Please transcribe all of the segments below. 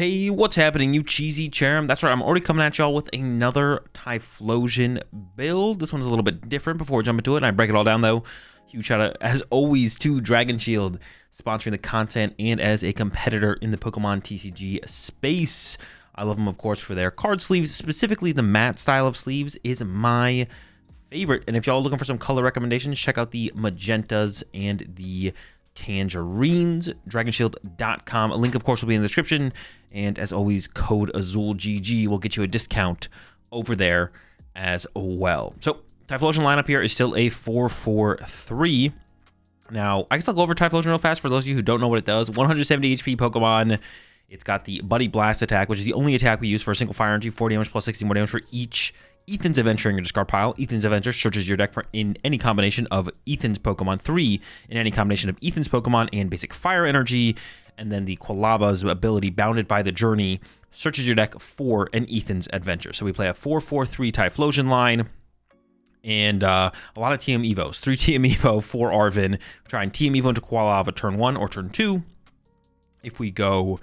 Hey, what's happening, you cheesy cherub? That's right, I'm already coming at y'all with another Typhlosion build. This one's a little bit different before we jump into it, and I break it all down, though. Huge shout out, as always, to Dragon Shield, sponsoring the content and as a competitor in the Pokemon TCG space. I love them, of course, for their card sleeves. Specifically, the matte style of sleeves is my favorite. And if y'all are looking for some color recommendations, check out the magentas and the tangerines, dragonshield.com. A link, of course, will be in the description. And as always, code AzulGG will get you a discount over there as well. So, Typhlosion lineup here is still a 4-4-3. Now, I guess I'll go over Typhlosion real fast for those of you who don't know what it does. 170 HP Pokemon. It's got the Buddy Blast attack, which is the only attack we use for a single fire energy, 4 damage plus 60 more damage for each Ethan's Adventure in your discard pile. Ethan's Adventure searches your deck for in any combination of Ethan's Pokemon, 3 in any combination of Ethan's Pokemon and basic fire energy. And then the Quilava's ability, Bounded by the Journey, searches your deck for an Ethan's Adventure. So we play a 4-4-3 Typhlosion line. And a lot of TM Evos. 3 TM Evo, 4 Arven. Try and TM Evo into Quilava turn 1 or turn 2. If we go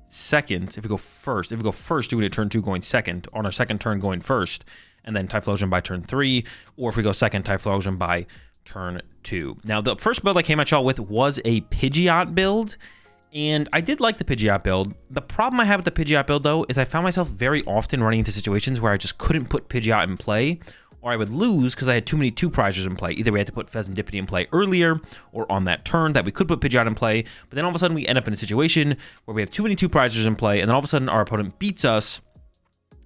second, if we go first, doing it turn 2 going second, on our second turn going first, and then Typhlosion by turn 3, or if we go second, Typhlosion by turn 2. Now, the first build I came at y'all with was a Pidgeot build, and I did like the Pidgeot build. The problem I have with the Pidgeot build, though, is I found myself very often running into situations where I just couldn't put Pidgeot in play, or I would lose because I had too many 2-prizers in play. Either we had to put Pheasantipity in play earlier, or on that turn that we could put Pidgeot in play, but then all of a sudden we end up in a situation where we have too many 2-prizers in play, and then all of a sudden our opponent beats us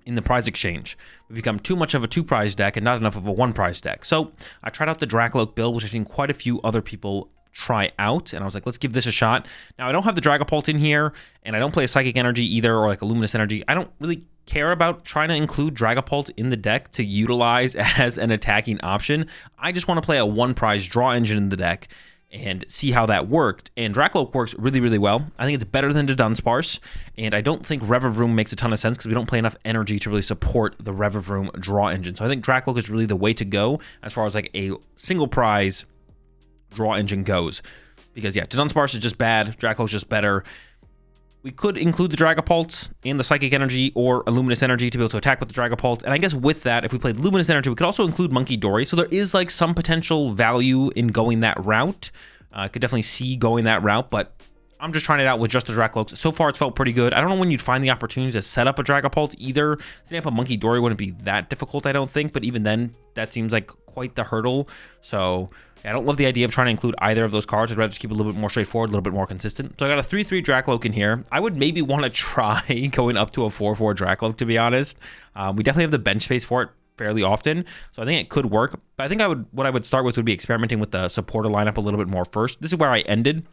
in the prize exchange. We become too much of a 2-prize deck and not enough of a 1-prize deck. So I tried out the Drakloak build, which I've seen quite a few other people try out, and I was like, let's give this a shot. Now, I don't have the Dragapult in here, and I don't play a Psychic Energy either, or like a Luminous Energy. I don't really care about trying to include Dragapult in the deck to utilize as an attacking option. I just want to play a 1-prize draw engine in the deck and see how that worked. And Drakloak works really, really well. I think it's better than the Dunsparce, and I don't think Revavroom makes a ton of sense because we don't play enough energy to really support the Revavroom draw engine. So I think Drakloak is really the way to go as far as like a single prize draw engine goes. Because yeah, Dunsparce is just bad, Drakloak's just better. We could include the Dragapult and the Psychic Energy or a Luminous Energy to be able to attack with the Dragapult. And I guess with that, if we played Luminous Energy, we could also include Monkey Dory. So there is like some potential value in going that route. I could definitely see going that route, but I'm just trying it out with just the Drakloak. So far, it's felt pretty good. I don't know when you'd find the opportunity to set up a Dragapult either. Setting up a Monkey Dory wouldn't be that difficult, I don't think. But even then, that seems like quite the hurdle. So I don't love the idea of trying to include either of those cards. I'd rather just keep it a little bit more straightforward, a little bit more consistent. So I got a 3-3 Drakloak in here. I would maybe want to try going up to a 4-4 Drakloak, to be honest. We definitely have the bench space for it fairly often, so I think it could work. But I think what I would start with would be experimenting with the supporter lineup a little bit more first. This is where I ended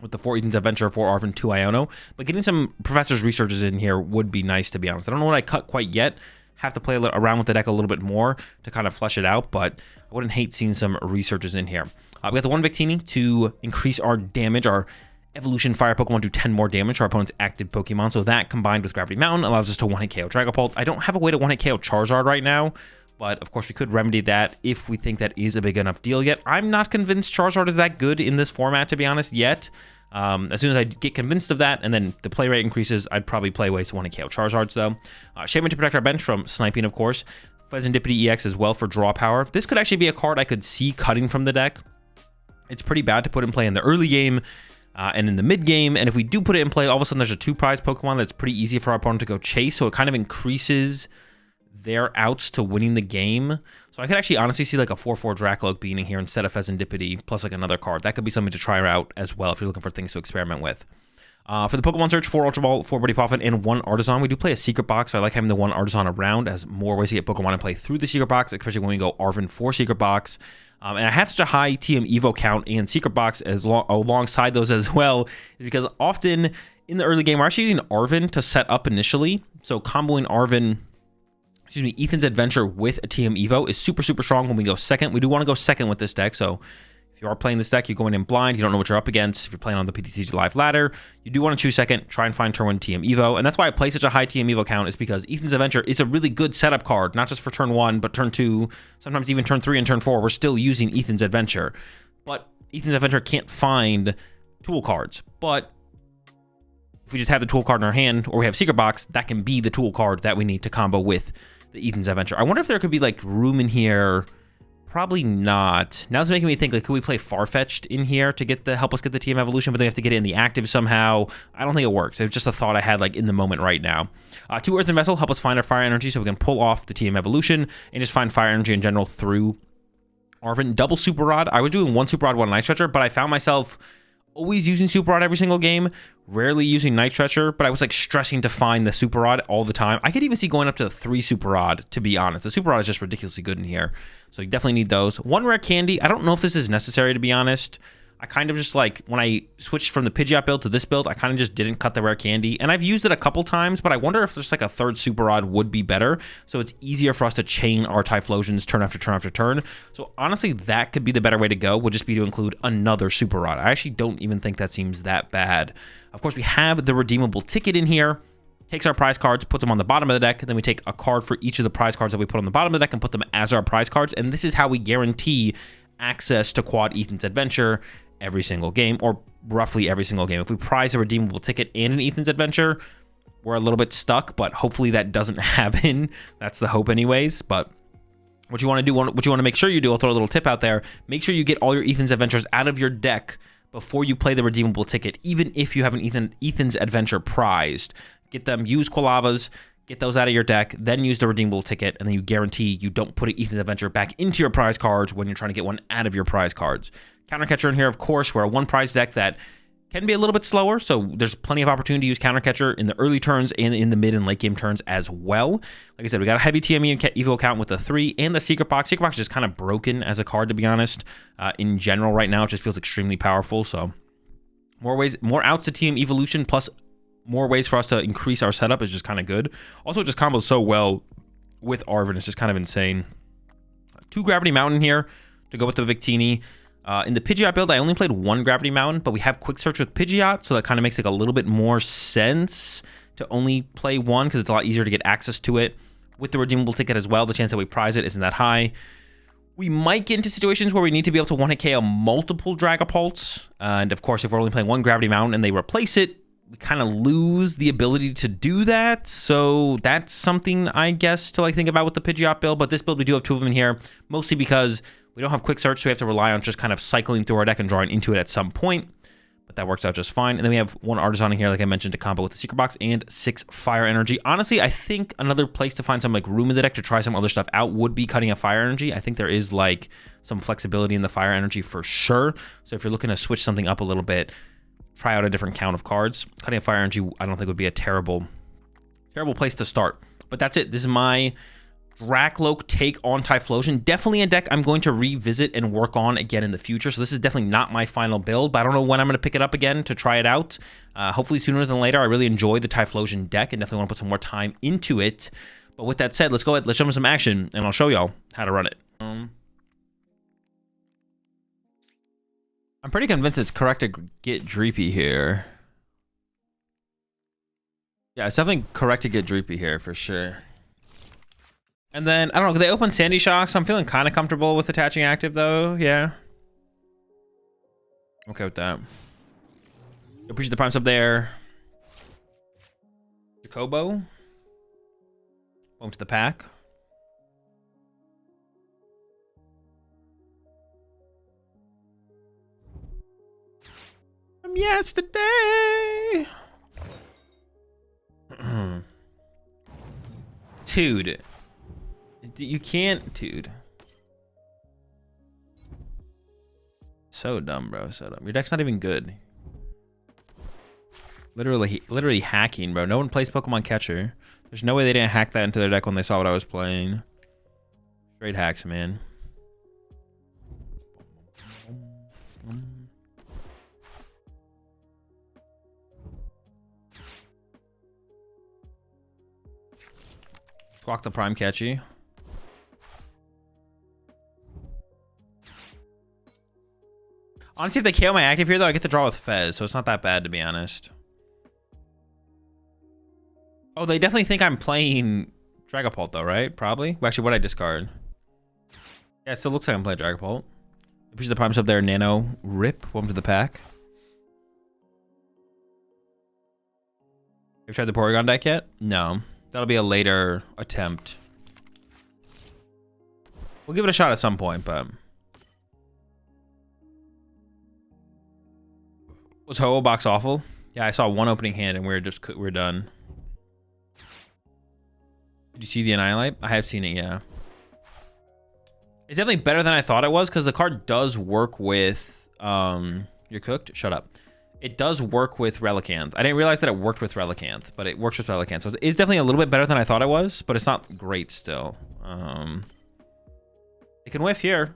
with the 4 Ethan's Adventure, 4 Arven, 2 Iono. But getting some Professor's Researches in here would be nice, to be honest. I don't know what I cut quite yet. Have to play around with the deck a little bit more to kind of flesh it out, but I wouldn't hate seeing some researches in here. We got the 1 Victini to increase our damage. Our Evolution Fire Pokemon do 10 more damage to our opponent's active Pokemon, so that combined with Gravity Mountain allows us to 1-hit KO Dragapult. I don't have a way to 1-hit KO Charizard right now, but of course we could remedy that if we think that is a big enough deal yet. I'm not convinced Charizard is that good in this format, to be honest, yet. As soon as I get convinced of that and then the play rate increases, I'd probably play ways to 1-hit KO Charizards, though. Shaman to protect our bench from sniping, of course. Pheasantipity EX as well for draw power. This could actually be a card I could see cutting from the deck. It's pretty bad to put in play in the early game and in the mid game, and if we do put it in play, all of a sudden there's a 2-prize Pokemon that's pretty easy for our opponent to go chase, so it kind of increases their outs to winning the game. So I could actually honestly see like a 4-4 Drakloak being in here instead of Pheasantipity plus like another card. That could be something to try out as well if you're looking for things to experiment with. For the Pokemon search, 4 Ultra Ball, 4 Buddy Poffin, and 1 Artisan. We do play a Secret Box, so I like having the 1 Artisan around as more ways to get Pokemon and play through the Secret Box, especially when we go Arven 4 Secret Box. And I have such a high TM Evo count and Secret Box alongside those as well, because often in the early game, we're actually using Arven to set up initially. So comboing Ethan's Adventure with a TM Evo is super, super strong when we go second. We do want to go second with this deck, so if you are playing this deck, you're going in blind, you don't know what you're up against. If you're playing on the PTCG Live ladder, you do want to choose second, try and find turn 1 TM Evo, and that's why I play such a high TM Evo count, is because Ethan's Adventure is a really good setup card, not just for turn 1, but turn 2, sometimes even turn 3 and turn 4, we're still using Ethan's Adventure. But Ethan's Adventure can't find tool cards, but if we just have the tool card in our hand or we have Secret Box, that can be the tool card that we need to combo with the Ethan's Adventure. I wonder if there could be like room in here. Probably not. Now it's making me think, like, could we play Farfetch'd in here to get the help us get the TM evolution, but they have to get it in the active somehow. I don't think it works. It's just a thought I had like in the moment right now. 2 Earthen Vessel help us find our fire energy so we can pull off the TM evolution and just find fire energy in general through Arven. Double Super Rod. I was doing 1 Super Rod, 1 Night Stretcher, but I found myself always using Super Rod every single game, rarely using Night Stretcher, but I was like stressing to find the Super Rod all the time. I could even see going up to 3 Super Rod, to be honest. The Super Rod is just ridiculously good in here, so you definitely need those. 1 Rare Candy. I don't know if this is necessary, to be honest. I kind of just like, when I switched from the Pidgeot build to this build, I kind of just didn't cut the Rare Candy, and I've used it a couple times, but I wonder if there's like a 3rd Super Rod would be better, so it's easier for us to chain our Typhlosions turn after turn after turn. So honestly, that could be the better way to go, would just be to include another Super Rod. I actually don't even think that seems that bad. Of course, we have the redeemable ticket in here. Takes our prize cards, puts them on the bottom of the deck, and then we take a card for each of the prize cards that we put on the bottom of the deck and put them as our prize cards, and this is how we guarantee access to Quad Ethan's Adventure every single game, or roughly every single game. If we prize a redeemable ticket and an Ethan's Adventure, we're a little bit stuck, but hopefully that doesn't happen. That's the hope anyways. But what you want to do, what you want to make sure you do, I'll throw a little tip out there, make sure you get all your Ethan's Adventures out of your deck before you play the redeemable ticket, even if you have an Ethan's Adventure prized. Get them, use Qualavas, get those out of your deck, then use the redeemable ticket, and then you guarantee you don't put an Ethan's Adventure back into your prize cards when you're trying to get one out of your prize cards. Countercatcher in here, of course. We're a 1 prize deck that can be a little bit slower, so there's plenty of opportunity to use Countercatcher in the early turns and in the mid and late game turns as well. Like I said, we got a heavy TME and Evo count with the 3 and the Secret Box. Secret Box is just kind of broken as a card, to be honest. In general, right now, it just feels extremely powerful. So more ways, more outs to TM evolution, plus more ways for us to increase our setup is just kind of good. Also, it just combos so well with Arven. It's just kind of insane. 2 Gravity Mountain here to go with the Victini. In the Pidgeot build, I only played 1 Gravity Mountain, but we have Quick Search with Pidgeot, so that kind of makes like a little bit more sense to only play 1 because it's a lot easier to get access to it. With the redeemable ticket as well, the chance that we prize it isn't that high. We might get into situations where we need to be able to 1-hit KO multiple Dragapults, and of course, if we're only playing 1 Gravity Mountain and they replace it, we kind of lose the ability to do that. So that's something, I guess, to like think about with the Pidgeot build. But this build, we do have 2 of them in here, mostly because we don't have Quick Search, so we have to rely on just kind of cycling through our deck and drawing into it at some point. But that works out just fine. And then we have 1 Artisan in here, like I mentioned, to combo with the Secret Box, and 6 Fire Energy. Honestly, I think another place to find some like room in the deck to try some other stuff out would be cutting a Fire Energy. I think there is like some flexibility in the Fire Energy for sure. So if you're looking to switch something up a little bit, try out a different count of cards. Cutting a Fire Energy, I don't think would be a terrible place to start. But that's it. This is my Drakloak take on Typhlosion. Definitely a deck I'm going to revisit and work on again in the future. So this is definitely not my final build, but I don't know when I'm going to pick it up again to try it out. Hopefully sooner than later. I really enjoy the Typhlosion deck and definitely want to put some more time into it. But with that said, let's go ahead, let's jump into some action, and I'll show y'all how to run it. I'm pretty convinced it's correct to get Dreepy here. Yeah, it's definitely correct to get Dreepy here for sure. And then, I don't know, they open Sandy Shock, so I'm feeling kind of comfortable with attaching active, though. Yeah. Okay with that. Appreciate the prime sub there. Jacobo. Welcome to the pack. From yesterday. Dude. You can't, dude. So dumb, bro. So dumb. Your deck's not even good. Literally hacking, bro. No one plays Pokemon Catcher. There's no way they didn't hack that into their deck when they saw what I was playing. Straight hacks, man. Squawk the Prime Catchy. Honestly, if they KO my active here, though, I get to draw with Fez, so it's not that bad, to be honest. Oh, they definitely think I'm playing Dragapult, though, right? Probably. Well, actually, what'd I discard? Yeah, it still looks like I'm playing Dragapult. Appreciate the prime sub there, Nano. Rip. Welcome to the pack. You've tried the Porygon deck yet? No. That'll be a later attempt. We'll give it a shot at some point, but... Was Ho-Oh box awful? Yeah, I saw one opening hand and we're done. Did you see the Annihilate? I have seen it, yeah. It's definitely better than I thought it was because the card does work with... You're cooked? Shut up. It does work with Relicanth. I didn't realize that it worked with Relicanth, but it works with Relicanth. So it's definitely a little bit better than I thought it was, but it's not great still. It can whiff here.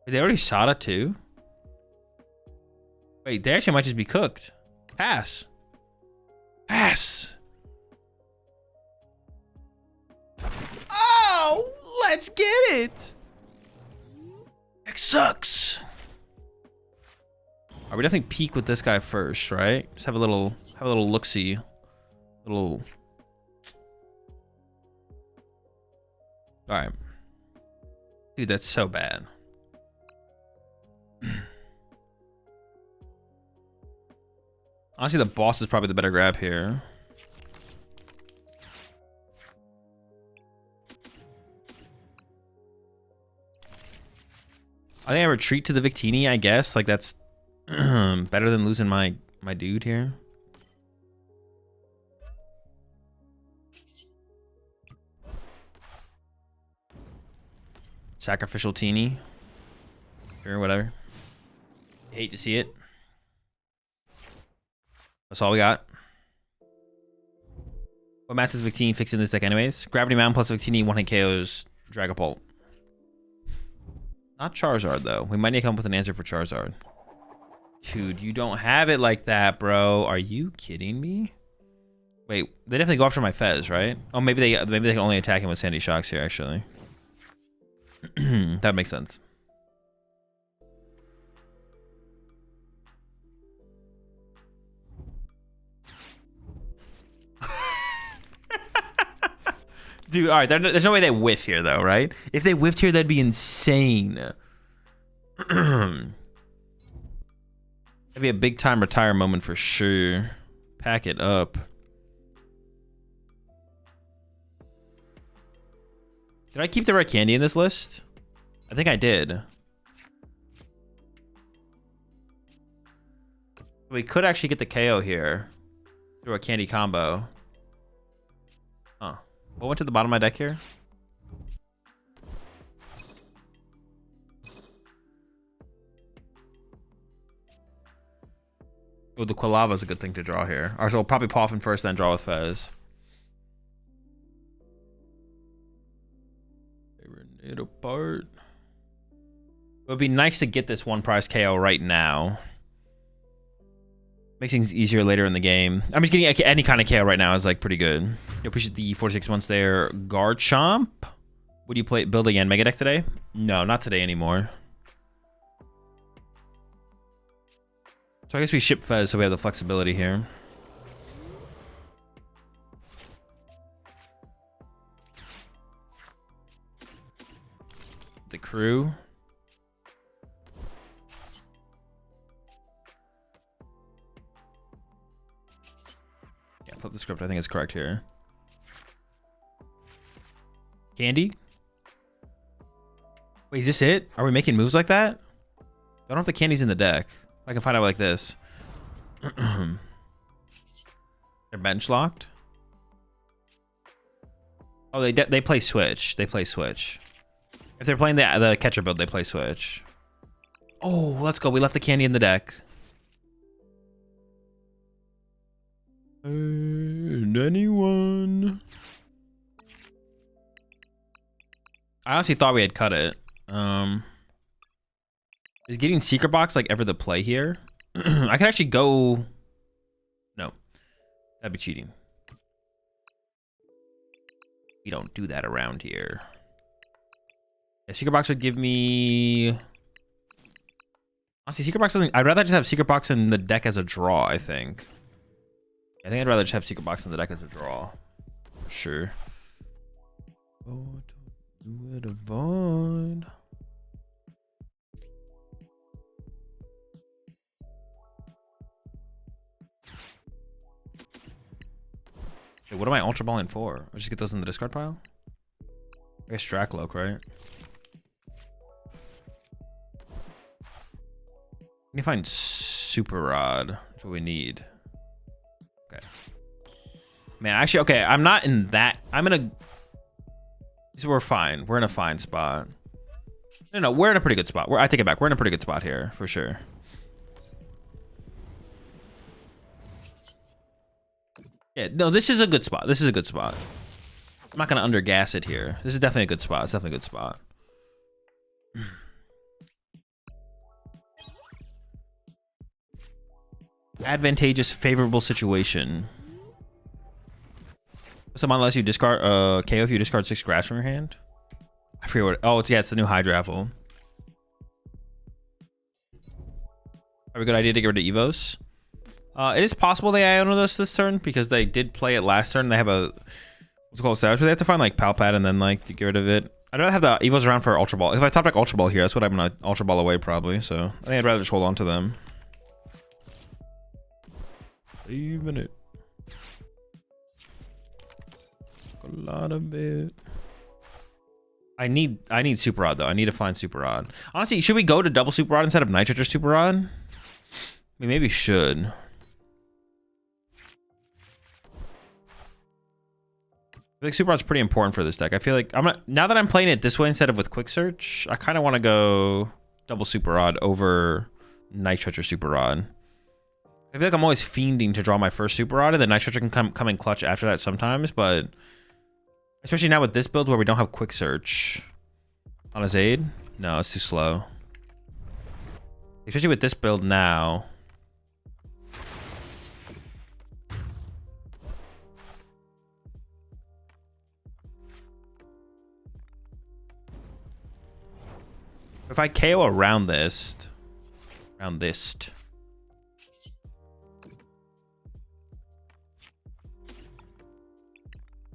They already shot it too? Wait, they actually might just be cooked. Pass. Pass. Oh, let's get it. It sucks. Alright, we definitely peek with this guy first, right? Just have a little look-see. Little. Alright. Dude, that's so bad. Honestly, the boss is probably the better grab here. I think I retreat to the Victini, I guess. Like, that's better than losing my dude here. Sacrificial Teeny. Sure, whatever. Hate to see it. That's all we got. What match is Victini fixing this deck anyways? Gravity Mountain plus Victini, 1-hit KOs Dragapult. Not Charizard, though. We might need to come up with an answer for Charizard. Dude, you don't have it like that, bro. Are you kidding me? Wait, they definitely go after my Fez, right? Oh, maybe they can only attack him with Sandy Shocks here, actually. That makes sense. Dude, all right, there's no way they whiff here, though, right? If they whiffed here, that'd be insane. That'd be a big-time retire moment for sure. Pack it up. Did I keep the rare candy in this list? I think I did. We could actually get the KO here through a candy combo. Huh. What went to the bottom of my deck here? Oh, the Quilava is a good thing to draw here. Alright, so we'll probably Poffin first, then draw with Fez. Tearing it apart. It would be nice to get this one prize KO right now. Makes things easier later in the game. I'm just getting any kind of KO right now is like pretty good. I appreciate the 46 months there. Garchomp. Would you build again Mega Deck today? No, not today anymore. So I guess we ship Fez so we have the flexibility here. The crew. Yeah, flip the script. I think it's correct here. Candy? Wait, is this it? Are we making moves like that? I don't know if the candy's in the deck. I can find out like this. They're bench locked. Oh, they play switch. They play switch. If they're playing the catcher build, they play switch. Oh, let's go. We left the candy in the deck. And anyone? I honestly thought we had cut it. Is getting Secret Box like ever the play here? I could actually go... No. That'd be cheating. We don't do that around here. Yeah, Secret Box would give me... Honestly, Secret Box doesn't... I'd rather just have Secret Box in the deck as a draw, I think. I think I'd rather just have Secret Box in the deck as a draw. For sure. Oh, don't do it, avoid. Wait, what am I Ultra Balling for? I'll just get those in the discard pile? I guess Drakloak, right? We need to find Super Rod. That's what we need. Okay. Man, actually, okay, I'm not in that. I'm in a... So we're fine. We're in a fine spot. No, we're in a pretty good spot. I take it back. We're in a pretty good spot here, for sure. Yeah, no, this is a good spot. This is a good spot. I'm not going to undergas it here. This is definitely a good spot. It's definitely a good spot. Advantageous, favorable situation. Someone lets you discard KO if you discard 6 grass from your hand. I forget what. Oh, it's the new Hydra Apple. Have a good idea to get rid of Evos. It is possible they Iono this turn because they did play it last turn. They have a what's it called stash, but they have to find like Palpad and then like to get rid of it. I'd rather have the Evos around for Ultra Ball. If I top deck Ultra Ball here, that's what I'm gonna Ultra Ball away probably. So I think I'd rather just hold on to them. Saving it. A lot of it. I need Super Rod though. I need to find Super Rod. Honestly, should we go to double Super Rod instead of Nitrate or Super Rod? We maybe should. I feel like Super Rod's pretty important for this deck. I feel like now that I'm playing it this way instead of with Quick Search, I kind of want to go double Super Rod over Nitrate or Super Rod. I feel like I'm always fiending to draw my first Super Rod, and then Nitrate can come in clutch after that sometimes, but especially now with this build where we don't have Quick Search on his aid. No, it's too slow. Especially with this build now. If I KO around this, you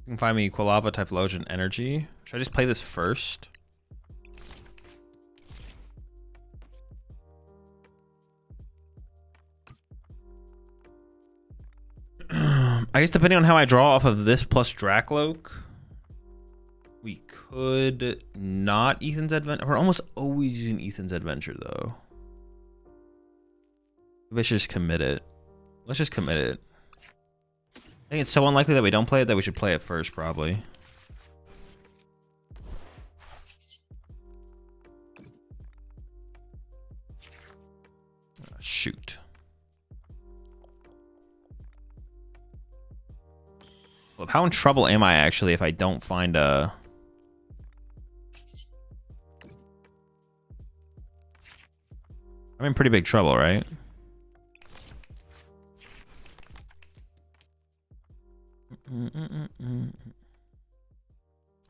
can find me Quilava, Typhlosion, Energy. Should I just play this first? I guess depending on how I draw off of this plus Drakloak, we could not Ethan's Adventure. We're almost always using Ethan's Adventure though. Maybe I should just commit it. Let's just commit it. I think it's so unlikely that we don't play it that we should play it first, probably. Oh, shoot. Well, how in trouble am I actually if I don't find a... I'm in pretty big trouble, right?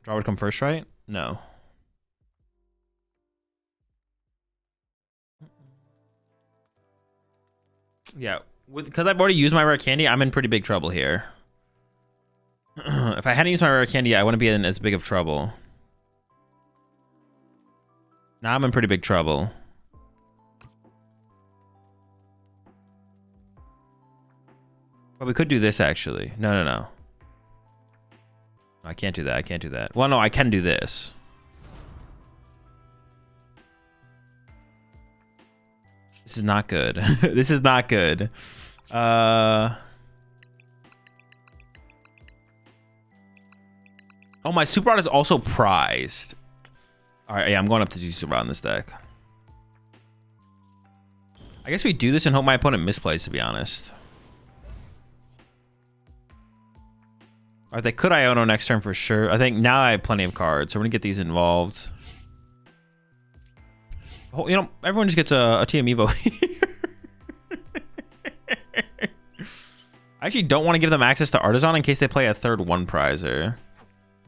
Draw would come first, right? No. Yeah, because I've already used my rare candy, I'm in pretty big trouble here. If I hadn't used my rare candy, I wouldn't be in as big of trouble. Now I'm in pretty big trouble. But we could do this actually. No. I can't do that. I can't do that. Well, no, I can do this. This is not good. This is not good. Oh, my Super Rod is also prized. All right, yeah, I'm going up to do Super Rod in this deck. I guess we do this and hope my opponent misplays, to be honest. All right, they could Iono next turn for sure. I think now I have plenty of cards, so we're gonna get these involved. Oh, you know, everyone just gets a TM Evo here. I actually don't want to give them access to Artisan in case they play a third one prizer.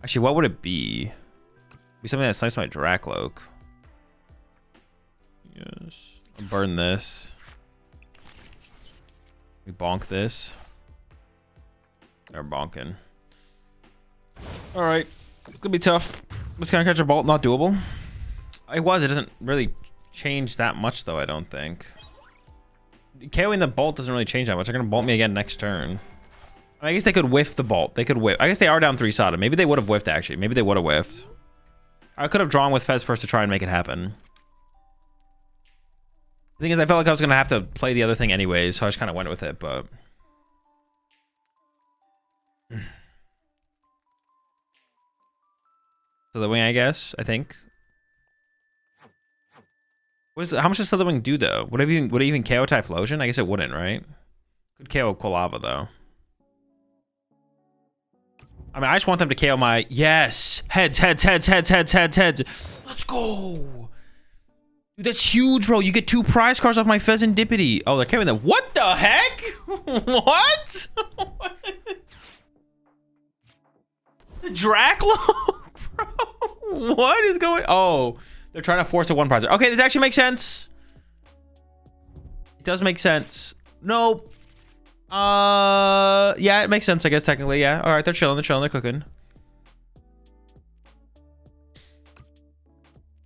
Actually, what would it be? It'd be something that snipes my Drakloak. Yes. I'll burn this. We bonk this. They're bonking. All right, it's gonna be tough. Let's kind of catch a bolt, not doable. It doesn't really change that much though, I don't think. KOing the bolt doesn't really change that much. They're gonna bolt me again next turn. I guess they could whiff the Bolt. They could whiff. I guess they are down 3 Sada. Maybe they would have whiffed, actually. Maybe they would have whiffed. I could have drawn with Fez first to try and make it happen. The thing is, I felt like I was going to have to play the other thing anyways, so I just kind of went with it, but... Slitherwing, I guess, I think. How much does Slitherwing do, though? Would it even KO Typhlosion? I guess it wouldn't, right? Could KO Quilava, though. I mean, I just want them to KO my... Yes! Heads, heads, heads, heads, heads, heads, heads. Let's go! Dude, that's huge, bro. You get 2 prize cards off my Pheasantipity. Oh, they're carrying them. What the heck? What? The Drakloak, bro? What is going... Oh, they're trying to force a 1 prize. Okay, this actually makes sense. It does make sense. Nope. Yeah, it makes sense, I guess, technically, yeah. All right, they're chilling, they're cooking.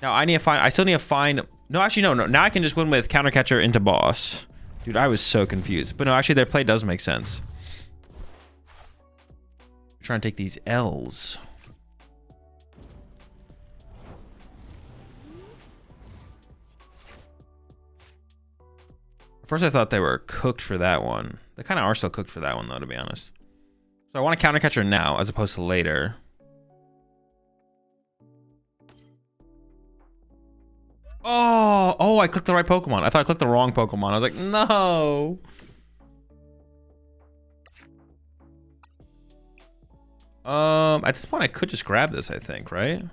Now, I still need to find... No, actually, no. Now I can just win with Countercatcher into boss. Dude, I was so confused. But no, actually, their play does make sense. I'm trying to take these L's. At first, I thought they were cooked for that one. They kind of are still cooked for that one, though, to be honest. So I want a Countercatcher now, as opposed to later. Oh, I clicked the right Pokemon. I thought I clicked the wrong Pokemon. I was like, no. At this point, I could just grab this, I think, right?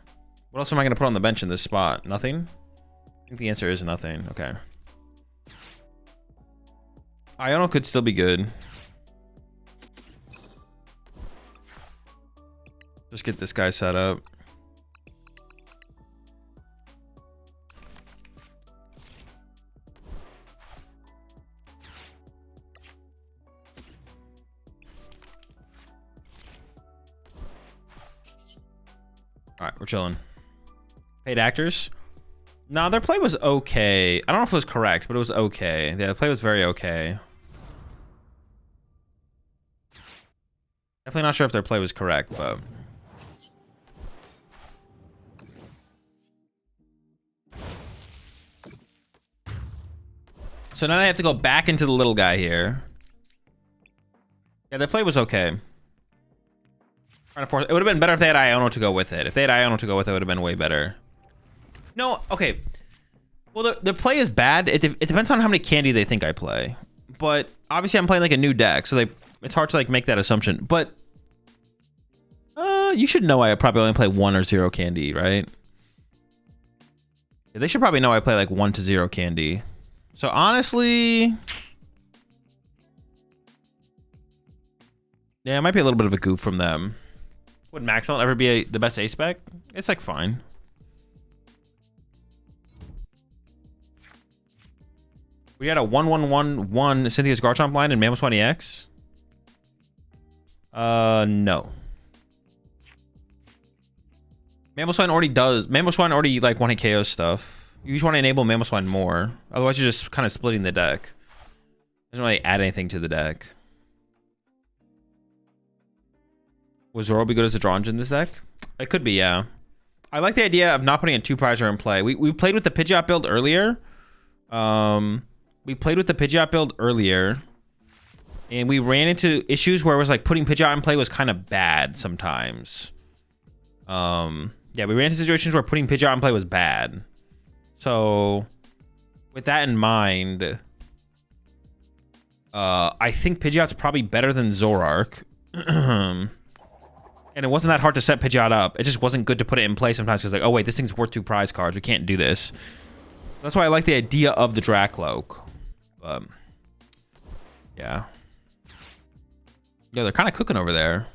What else am I going to put on the bench in this spot? Nothing? I think the answer is nothing. Okay. Iono could still be good. Just get this guy set up. All right, we're chilling. Paid actors? No, their play was okay. I don't know if it was correct, but it was okay. Yeah, the play was very okay. Definitely not sure if their play was correct, but... So now I have to go back into the little guy here. Yeah, their play was okay. Trying to force... It would have been better if they had Iono to go with it. If they had Iono to go with it, it would have been way better. No, okay. Well, the play is bad. It depends on how many candy they think I play. But obviously, I'm playing like a new deck, so it's hard to like make that assumption. But you should know I probably only play 1 or 0 candy, right? Yeah, they should probably know I play like 1 to 0 candy. So honestly, yeah, it might be a little bit of a goof from them. Would Maxwell ever be the best ace spec? It's like fine. We had a 1-1-1-1 Cynthia's Garchomp line in Mamoswine EX. No. Mamoswine already like 1-hit KO stuff. You just want to enable Mamoswine more. Otherwise, you're just kind of splitting the deck. Doesn't really add anything to the deck. Would Zoro be good as a draw engine in this deck? It could be, yeah. I like the idea of not putting a 2 prizer in play. We played with the Pidgeot build earlier. We played with the Pidgeot build earlier, and we ran into issues where it was like putting Pidgeot in play was kind of bad sometimes. Yeah, we ran into situations where putting Pidgeot in play was bad. So, with that in mind, I think Pidgeot's probably better than Zoroark. And it wasn't that hard to set Pidgeot up. It just wasn't good to put it in play sometimes because like, oh wait, this thing's worth 2 prize cards. We can't do this. That's why I like the idea of the Drakloak. Yeah. Yeah, they're kind of cooking over there.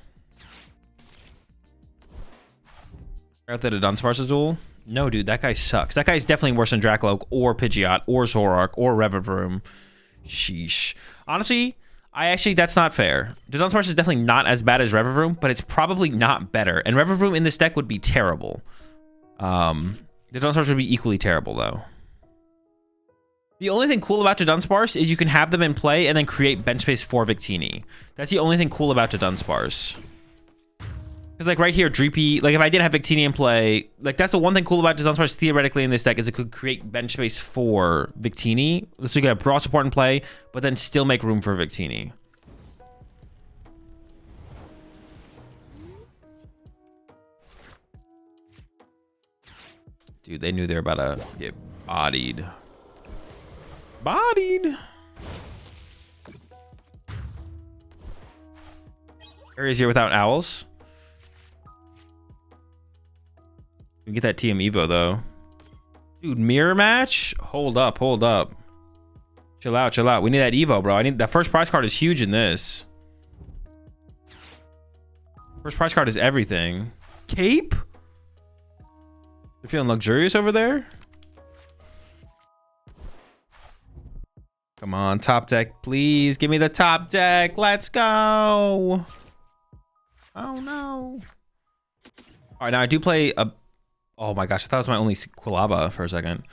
Out there to Dunsparce Azul? No, dude, that guy sucks. That guy's definitely worse than Drakloak or Pidgeot or Zoroark or Revavroom. Sheesh. Honestly, that's not fair. The Dunsparce is definitely not as bad as Revavroom, but it's probably not better. And Revavroom in this deck would be terrible. The Dunsparce would be equally terrible, though. The only thing cool about Dunsparce is you can have them in play and then create bench space for Victini. That's the only thing cool about Dunsparce. Because like right here, Dreepy, like if I did have Victini in play, like that's the one thing cool about Dunsparce theoretically in this deck is it could create bench space for Victini. So you could have draw support in play, but then still make room for Victini. Dude, they knew they were about to get bodied. Bodied. Area's here without owls. We get that TM Evo though. Dude, mirror match? Hold up, hold up. Chill out, chill out. We need that Evo, bro. I need that first prize card is huge in this. First prize card is everything. Cape? They're feeling luxurious over there? Come on, top deck, please. Give me the top deck. Let's go. Oh, no. All right, now I do play a... Oh, my gosh. I thought it was my only Quilava for a second.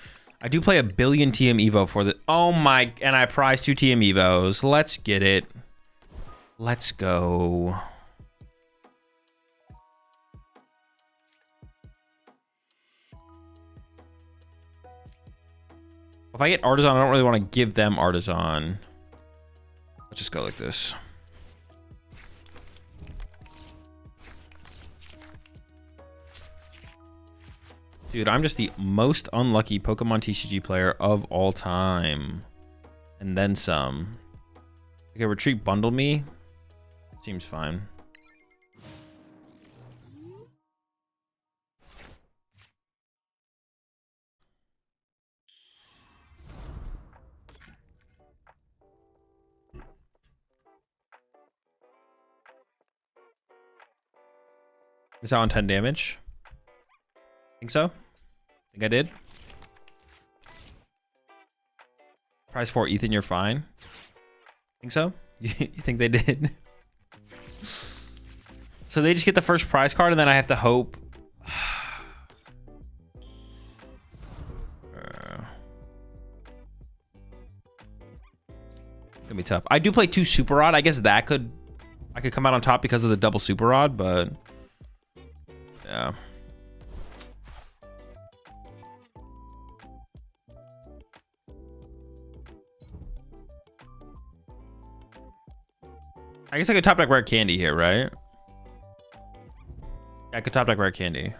I do play a billion TM Evo for the... Oh, my... And I prize 2 TM Evos. Let's get it. Let's go. If I get Artisan, I don't really want to give them Artisan. Let's just go like this. Dude, I'm just the most unlucky PokemonTCG player of all time. And then some. Okay, retreat bundle me. Seems fine. Is that on 10 damage? Think so? Think I did? Prize 4 Ethan, you're fine. Think so? You think they did? So they just get the first prize card and then I have to hope. Gonna be tough. I do play 2 Super Rod. I guess that could... I could come out on top because of the double Super Rod, but... Yeah. I guess I could top deck rare candy here, right? I could top deck rare candy.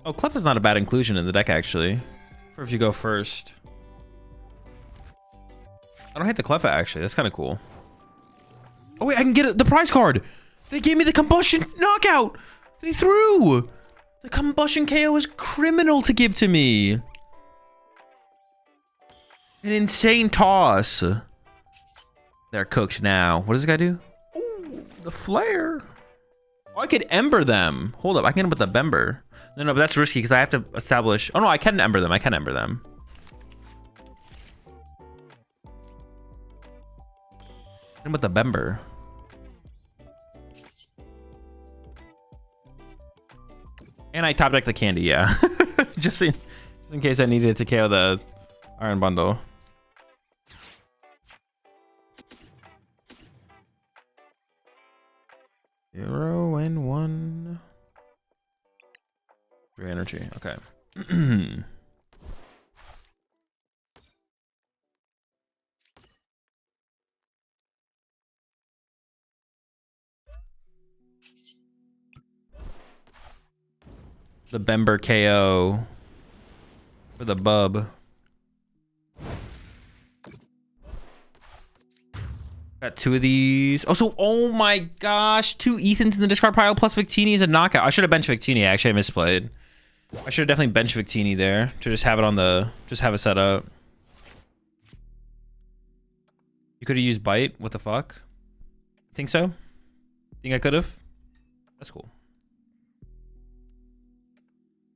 Oh, Clef is not a bad inclusion in the deck, actually. For if you go first. I don't hate the Clef, actually. That's kind of cool. Oh, wait, I can get the prize card. They gave me the combustion knockout. They threw. The combustion KO is criminal to give to me. An insane toss. They're cooked now. What does this guy do? Ooh, the flare. Oh, I could ember them. Hold up, I can end with the Bember. No, but that's risky because I have to establish. Oh no, I can ember them. I can ember them. And with the Bember. And I top deck the candy, yeah. just in case I needed to KO the Iron Bundle. Zero and 1. 3 energy. Okay. The Bember KO for the bub. Got 2 of these. Oh, so, oh my gosh. 2 Ethans in the discard pile plus Victini is a knockout. I should have benched Victini. Actually, I misplayed. I should have definitely benched Victini there to just have it on the, just have it set up. You could have used Bite. What the fuck? Think so? Think I could have? That's cool.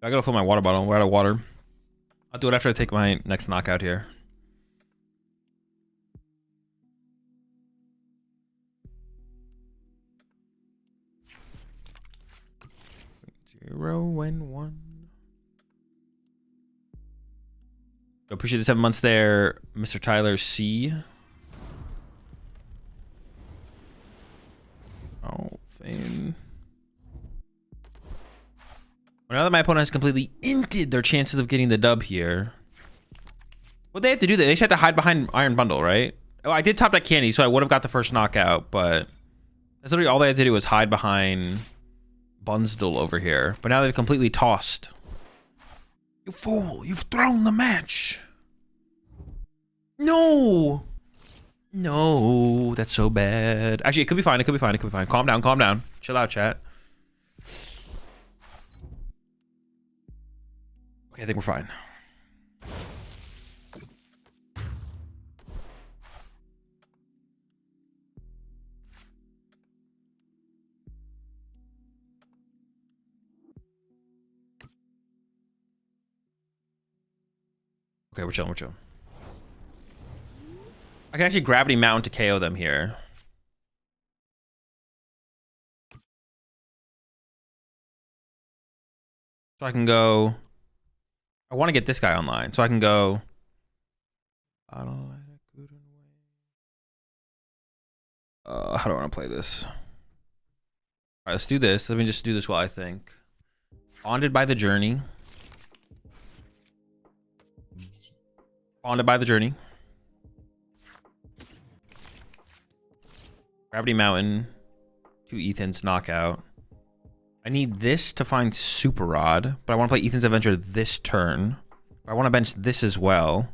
I gotta fill my water bottle. We're out of water. I'll do it after I take my next knockout here. Zero and 1. Appreciate the 7 months there, Mr. Tyler C. Oh, Fane. Well, now that my opponent has completely inted their chances of getting the dub here. What they have to do, they just have to hide behind Iron Bundle, right? Oh, I did top deck Candy, so I would have got the first knockout, but that's literally all they had to do was hide behind Bunsdle over here. But now they've completely tossed. You fool, you've thrown the match. No. No, that's so bad. Actually, it could be fine. It could be fine. It could be fine. Calm down. Calm down. Chill out, chat. Okay, I think we're fine. Okay, we're chilling. We're chilling. I can actually Gravity Mount to KO them here. So I can go... I want to get this guy online. So I can go... How do I want to play this? All right, let's do this. Let me just do this while I think. Bonded by the Journey. Bonded by the Journey. Gravity Mountain. 2 Ethan's knockout. I need this to find Super Rod, but I want to play Ethan's Adventure this turn. I want to bench this as well.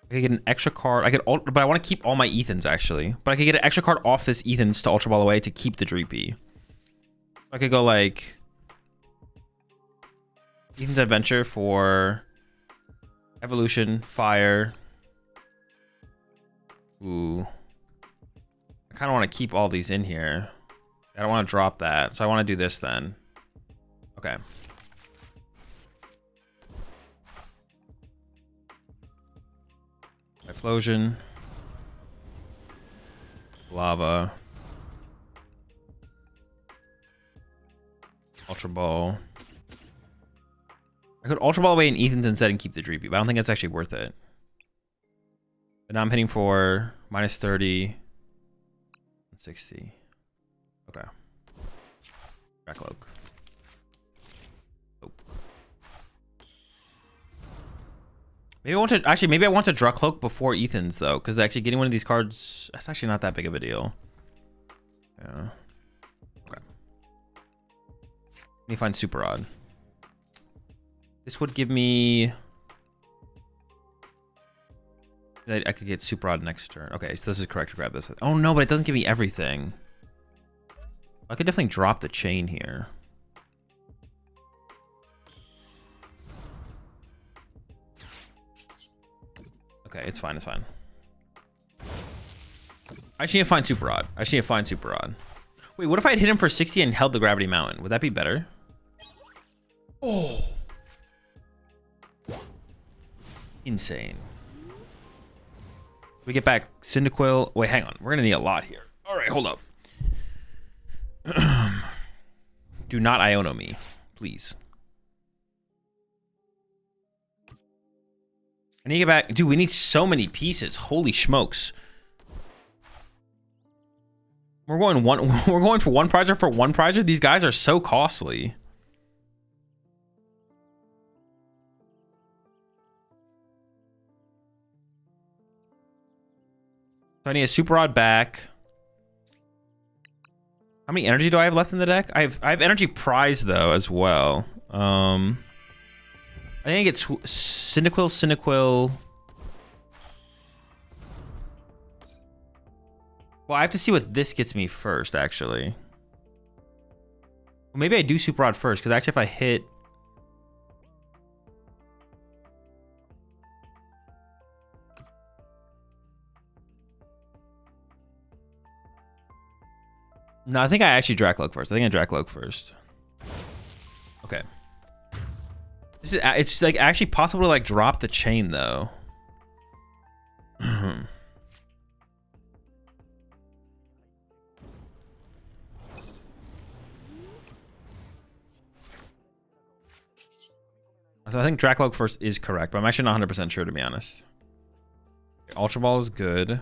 I could get an extra card. But I want to keep all my Ethans actually. But I could get an extra card off this Ethan's to Ultra Ball away to keep the Dreepy. I could go like Ethan's Adventure for Evolution, Fire. Ooh. I kind of want to keep all these in here. I don't want to drop that. So I want to do this then. Okay. Typhlosion. Lava. Ultra Ball. I could Ultra Ball away in Ethan's instead and keep the Dreepy, but I don't think that's actually worth it. But now I'm hitting for minus 30. 60. Okay. Drakloak. Oh. Maybe I want to actually. Maybe I want to Drakloak before Ethan's though, because actually getting one of these cards, that's actually not that big of a deal. Yeah. Okay. Let me find Super Rod. This would give me. I could get Super Rod next turn. Okay, so this is correct to grab this. Oh no, but it doesn't give me everything. I could definitely drop the chain here. Okay, it's fine, it's fine. I just need to find Super Rod. I just need to find Super Rod. Wait, what if I had hit him for 60 and held the Gravity Mountain? Would that be better? Oh. Insane. We get back Cyndaquil. Wait, hang on. We're going to need a lot here. All right, hold up. Do not Iono me, please. I need to get back. Dude, we need so many pieces. Holy smokes. We're going for one project for one project. These guys are so costly. So I need a Super Rod back. How many energy do I have left in the deck? I have energy prize though as well. I think it's Cyndaquil. Well, I have to see what this gets me first, actually. Well, maybe I do Super Rod first, because actually if I hit... No, I think I actually Drakloak first. I think I Drakloak first. Okay. It's like actually possible to like drop the chain though. I was So I think Drakloak first is correct, but I'm actually not 100% sure, to be honest. Okay, Ultra Ball is good.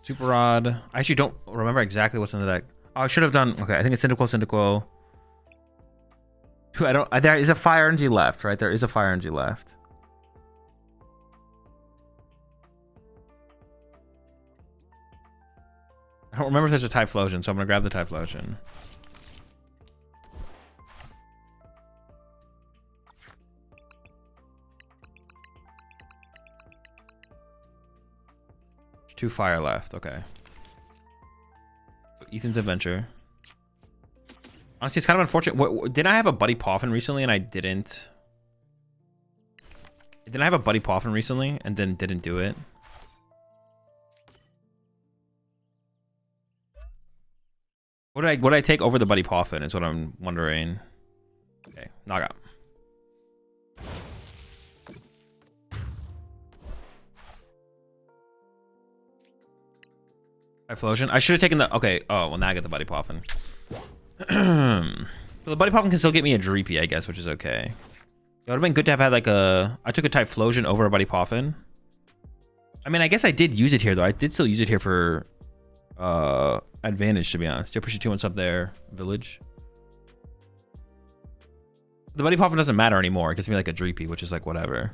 Super Rod. I actually don't remember exactly what's in the deck. Oh, I should have done. Okay, I think it's Cyndaquil. There is a Fire Energy left, right? There is a Fire Energy left. I don't remember if there's a Typhlosion, so I'm gonna grab the Typhlosion. Two fire left. Okay. So Ethan's Adventure. Honestly, it's kind of unfortunate. Didn't I have a Buddy Poffin recently and I didn't? Didn't I have a Buddy Poffin recently and then didn't do it? What did I take over the Buddy Poffin is what I'm wondering. Okay, knock out. Typhlosion. I should have taken the. Okay. Oh well, now I get the Buddy Poffin. The Buddy Poffin can still get me a Dreepy, I guess, which is okay. It would have been good to have had like a. I took a Typhlosion over a Buddy Poffin. I mean, I guess I did use it here though. I did still use it here for advantage, to be honest. I push you 2-1 up there, Village. The Buddy Poffin doesn't matter anymore. It gives me like a Dreepy, which is like whatever.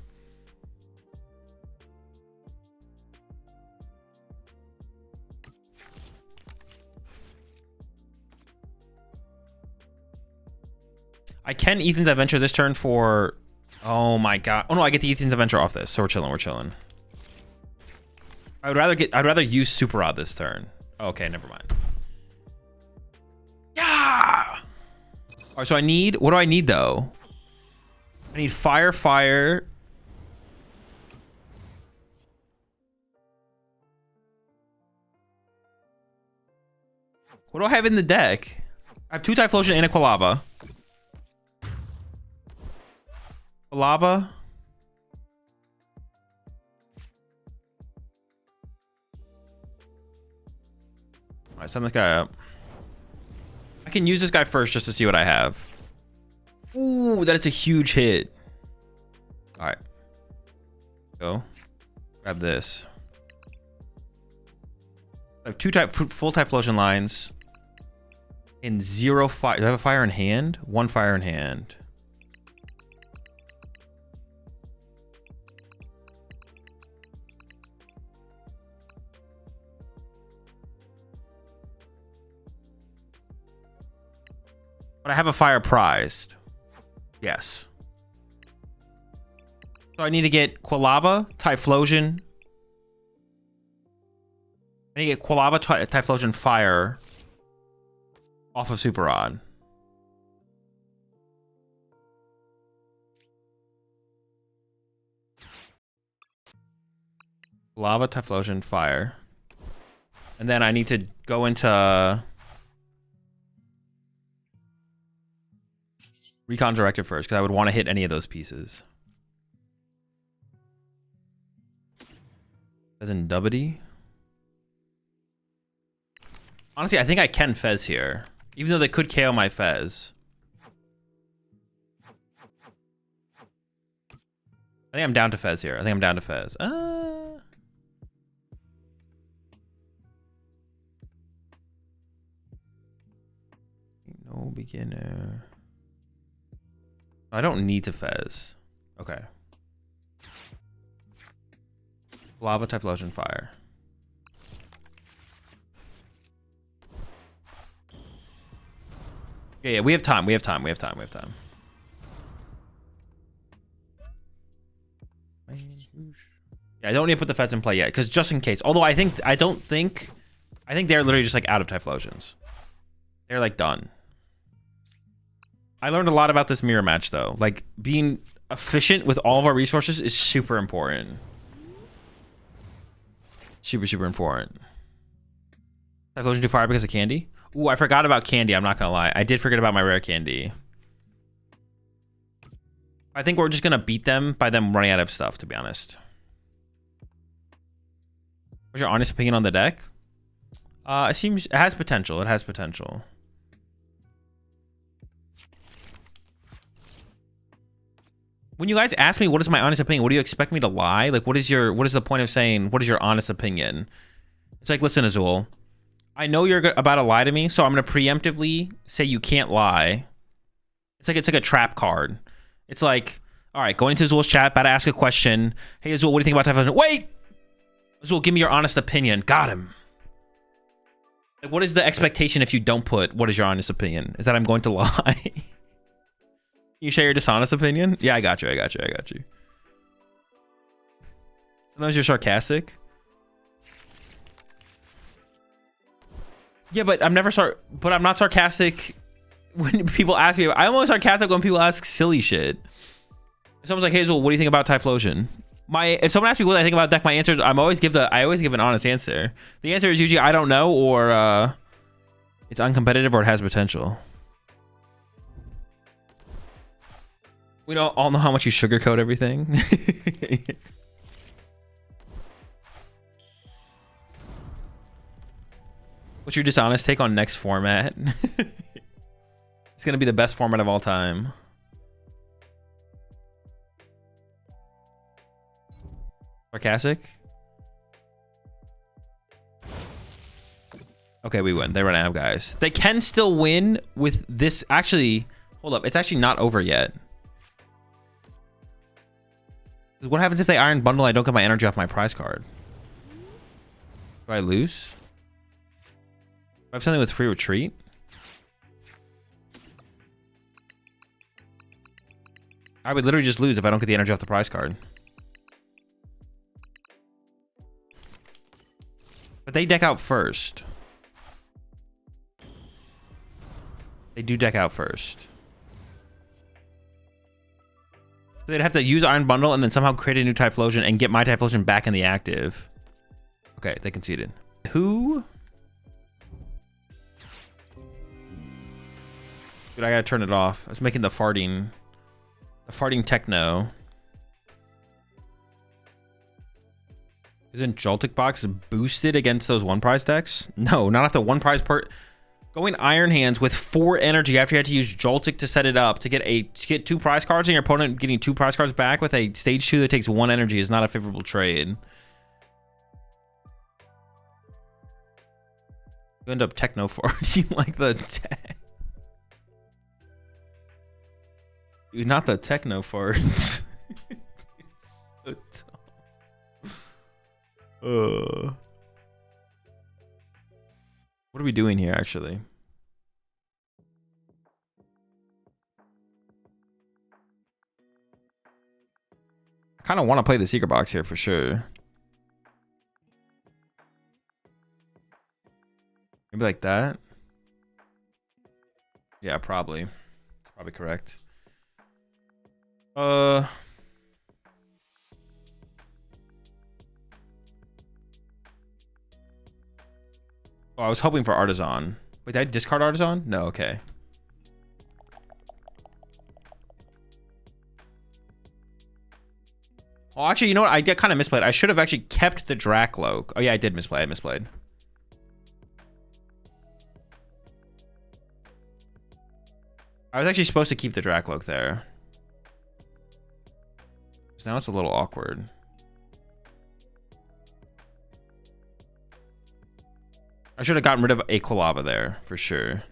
I can Ethan's Adventure this turn for. Oh my god! Oh no, I get the Ethan's Adventure off this, so we're chilling. We're chilling. I'd rather use Super Rod this turn. Okay, never mind. Yeah. All right, so I need. What do I need though? I need Fire, Fire. What do I have in the deck? I have 2 Typhlosion and a Quilava. Quilava. All right, send this guy up. I can use this guy first just to see what I have. Ooh, that is a huge hit. All right. Go. Grab this. I have 2 full Typhlosion lines. And 0 fire. Do I have a fire in hand? 1 fire in hand. But I have a fire prized. Yes. So I need to get Quilava, Typhlosion. I need to get Quilava, Typhlosion, Fire off of Super Rod. Quilava, Typhlosion, Fire. And then I need to go into Recon Directive first, because I would want to hit any of those pieces. As in Dubbity. Honestly, I think I can Fez here. Even though they could KO my Fez. I think I'm down to Fez here. I think I'm down to Fez. No beginner. I don't need to Fez. Okay. Lava, Typhlosion, Fire. Yeah, we have time. We have time. We have time. We have time. Yeah, I don't need to put the Fez in play yet, because just in case. Although I think they're literally just like out of Typhlosions. They're like done. I learned a lot about this mirror match though. Like being efficient with all of our resources is super important. Super, super important. Typhlosion 2 Fire because of Candy? Ooh, I forgot about Candy. I'm not gonna lie. I did forget about my rare Candy. I think we're just gonna beat them by them running out of stuff, to be honest. What's your honest opinion on the deck? It has potential. It has potential. When you guys ask me what is my honest opinion, what do you expect me to lie? Like, what is the point of saying what is your honest opinion? It's like, listen, Azul, I know you're about to lie to me, so I'm gonna preemptively say you can't lie. It's like a trap card. It's like, all right, going into Azul's chat, about to ask a question. Hey, Azul, what do you think about Typhlosion? Wait! Azul, give me your honest opinion. Got him. Like, what is the expectation if you don't put, what is your honest opinion? Is that I'm going to lie? You share your dishonest opinion? Yeah, I got you. Sometimes you're sarcastic. Yeah, but I'm not sarcastic when people ask me. I'm only sarcastic when people ask silly shit. If someone's like, Hazel, what do you think about Typhlosion? If someone asks me what I think about the deck, my answer is I always give an honest answer. The answer is usually I don't know, or it's uncompetitive, or it has potential. We don't all know how much you sugarcoat everything. What's your dishonest take on next format? It's gonna be the best format of all time. Sarcastic? Okay, we win. They run out of guys. They can still win with this. Actually, hold up. It's actually not over yet. What happens if they iron bundle? I don't get my energy off my prize card. Do I lose? Do I have something with free retreat? I would literally just lose if I don't get the energy off the prize card. But they deck out first. They do deck out first. So they'd have to use Iron Bundle and then somehow create a new Typhlosion and get my Typhlosion back in the active. Okay, they conceded. Who? Dude, I gotta turn it off. It's making the farting techno. Isn't Joltik Box boosted against those one prize decks? No, not after one prize per. Going Iron Hands with 4 energy after you had to use Joltik to set it up to get 2 prize cards, and your opponent getting 2 prize cards back with a stage 2 that takes 1 energy is not a favorable trade. You end up techno farting like the tech. Dude, not the techno farts. It's so dumb. What are we doing here, actually? I kind of want to play the secret box here for sure. Maybe like that. Yeah, probably. That's probably correct. Oh, I was hoping for Artisan. Wait, did I discard Artisan? No, okay. Oh, actually, you know what? I get kind of misplayed. I should have actually kept the Drakloak. Oh, yeah, I did misplay. I misplayed. I was actually supposed to keep the Drakloak there. So now it's a little awkward. I should have gotten rid of Aqualava there, for sure.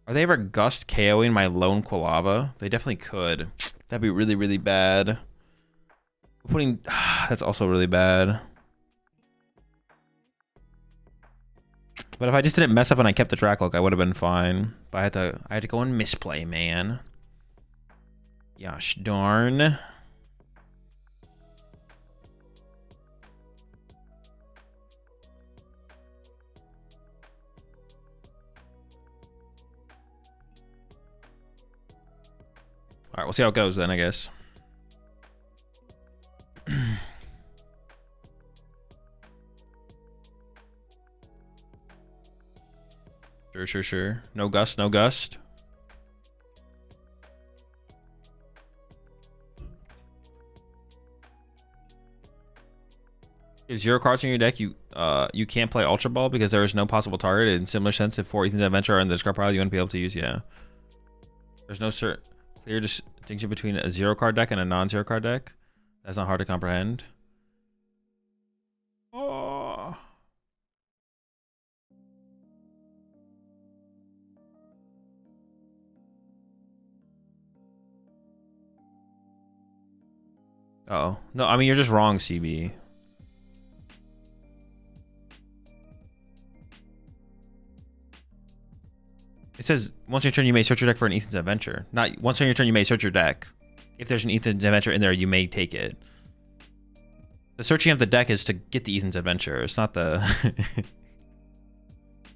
Are they ever Gust KOing my lone Quilava? They definitely could. That'd be really, really bad. Putting... That's also really bad. But if I just didn't mess up and I kept the Drakloak, I would have been fine. But I had to go and misplay, man. Gosh darn. All right, we'll see how it goes then, I guess. Sure. No gust, no gust. If 0 cards in your deck, you can't play Ultra Ball because there is no possible target. In similar sense, if 4 Ethan's Adventure are in the discard pile, you wouldn't be able to use, yeah. There's no clear distinction between a 0 card deck and a non-0 card deck. That's not hard to comprehend. Oh. Uh-oh. No, I mean, you're just wrong, CB. It says, once on your turn, you may search your deck for an Ethan's Adventure. Not once on your turn, you may search your deck. If there's an Ethan's Adventure in there, you may take it. The searching of the deck is to get the Ethan's Adventure. It's not the...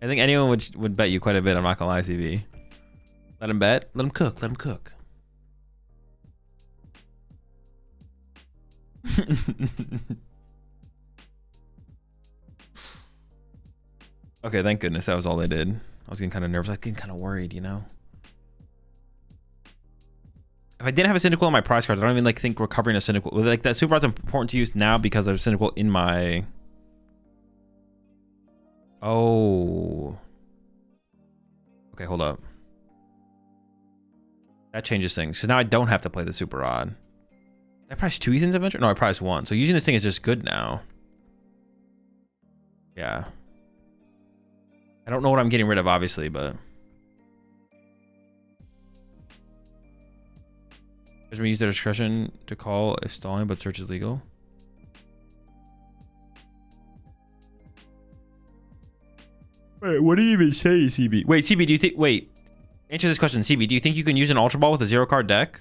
I think anyone would bet you quite a bit. I'm not gonna lie, CB. Let him bet. Let him cook. Let him cook. Okay, thank goodness that was all they did. I was getting kind of nervous. I was getting kind of worried, you know? If I didn't have a Cynical in my prize cards, I don't even like think recovering a Cynical. Like that super rod's important to use now because there's Cynical in my... Oh. Okay, hold up. That changes things. So now I don't have to play the super rod. Did I price 2 Ethan's Adventure? No, I priced 1. So using this thing is just good now. Yeah. I don't know what I'm getting rid of, obviously, but... Does we use their discretion to call if stalling, but search is legal? Wait, what do you even say, CB? Wait, CB, do you think... Wait. Answer this question, CB. Do you think you can use an Ultra Ball with a 0 card deck?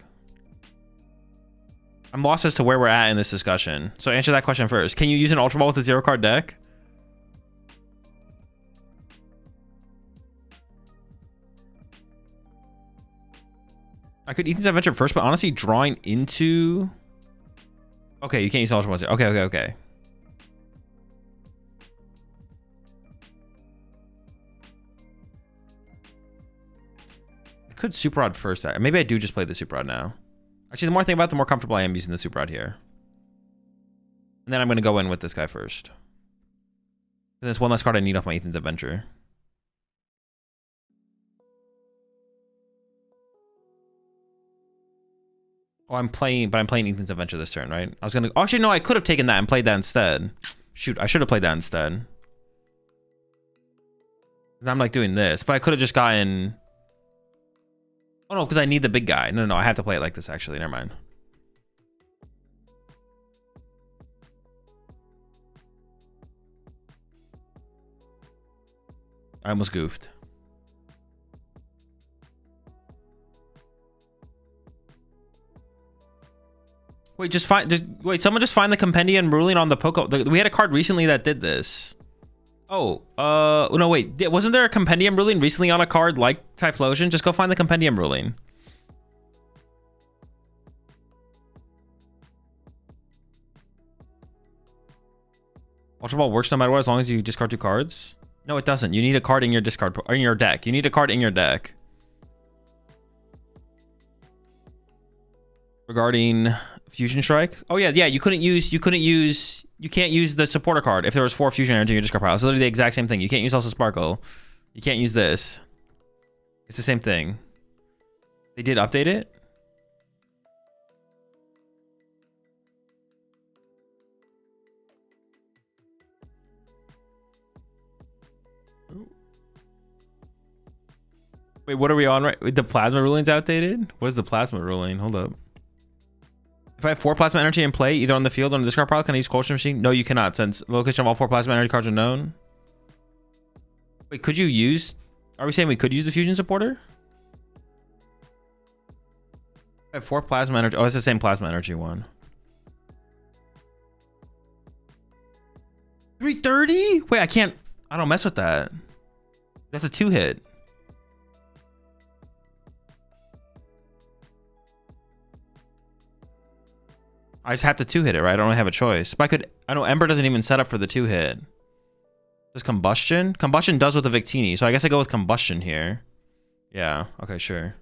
I'm lost as to where we're at in this discussion. So answer that question first. Can you use an Ultra Ball with a 0 card deck? I could Ethan's Adventure first, but honestly, drawing into... Okay, you can't use Ultra Ball. Okay. I could Super Rod first. Maybe I do just play the Super Rod now. Actually, the more I think about it, the more comfortable I am using the Super Rod here. And then I'm going to go in with this guy first. And there's one less card I need off my Ethan's Adventure. Oh, I'm playing Ethan's Adventure this turn, right? I was going to... Actually, no, I could have taken that and played that instead. Shoot, I should have played that instead. I'm like doing this, but I could have just gotten... Oh, no, because I need the big guy. No, I have to play it like this, actually. Never mind. I almost goofed. Wait, someone just find the compendium ruling on the Poke. We had a card recently that did this. Oh, no, wait. Wasn't there a compendium ruling recently on a card like Typhlosion? Just go find the compendium ruling. Ultra Ball works no matter what as long as you discard 2 cards? No, it doesn't. You need a card in your discard or in your deck. You need a card in your deck. Regarding Fusion Strike. Oh yeah, you can't use the supporter card if there was 4 fusion energy in your discard pile. It's literally the exact same thing. You can't use also Sparkle. You can't use this. It's the same thing. They did update it. Wait, what are we on right? The plasma ruling's outdated? What is the plasma ruling? Hold up. If I have 4 plasma energy in play, either on the field or on the discard pile, can I use Culture Machine? No, you cannot, since the location of all 4 plasma energy cards are known. Wait, could you use... Are we saying we could use the Fusion Supporter? I have 4 plasma energy. Oh, it's the same plasma energy one. 330? Wait, I don't mess with that. That's a 2-hit. I just have to 2-hit it, right? I don't have a choice. But I know Ember doesn't even set up for the 2-hit. Does Combustion? Combustion does with the Victini, so I guess I go with Combustion here. Yeah, okay, sure.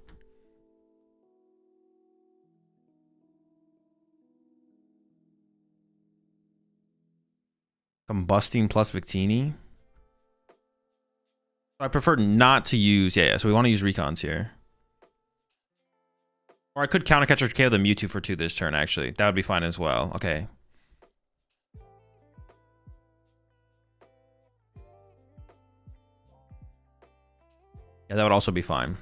Combusting plus Victini. I prefer not to use... Yeah, so we want to use Recons here. Or I could Countercatcher KO the Mewtwo for 2 this turn, actually. That would be fine as well. Okay. Yeah, that would also be fine.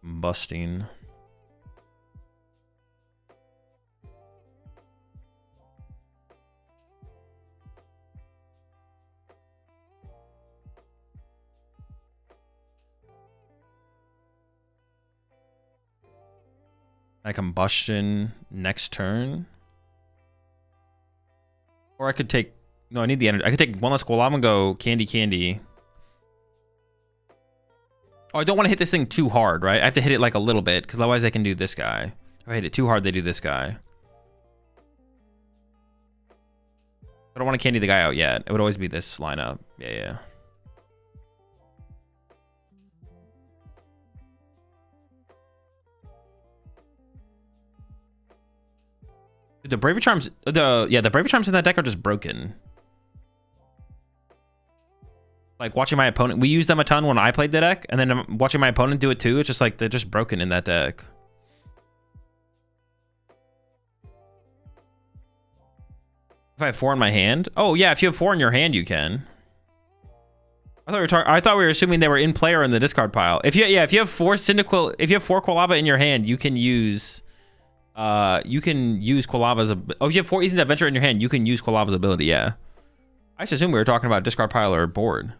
Busting. I Combustion next turn. Or I could take... No, I need the energy. I could take one less Quilava and go Candy Candy. Oh, I don't want to hit this thing too hard, right? I have to hit it like a little bit, because otherwise they can do this guy. If I hit it too hard, they do this guy. I don't want to candy the guy out yet. It would always be this lineup. Yeah, yeah. The Bravery Charms, the Bravery Charms in that deck are just broken. Like watching my opponent, we used them a ton when I played the deck, and then watching my opponent do it too. It's just like they're just broken in that deck. If I have 4 in my hand, oh yeah, if you have 4 in your hand, you can. I thought we were assuming they were in play or in the discard pile. If you have 4 Cyndaquil, if you have 4 Quilava in your hand, you can use Quilava's. Oh, if you have 4 Ethan's Adventure in your hand, you can use Quilava's ability. Yeah, I just assume we were talking about discard pile or board.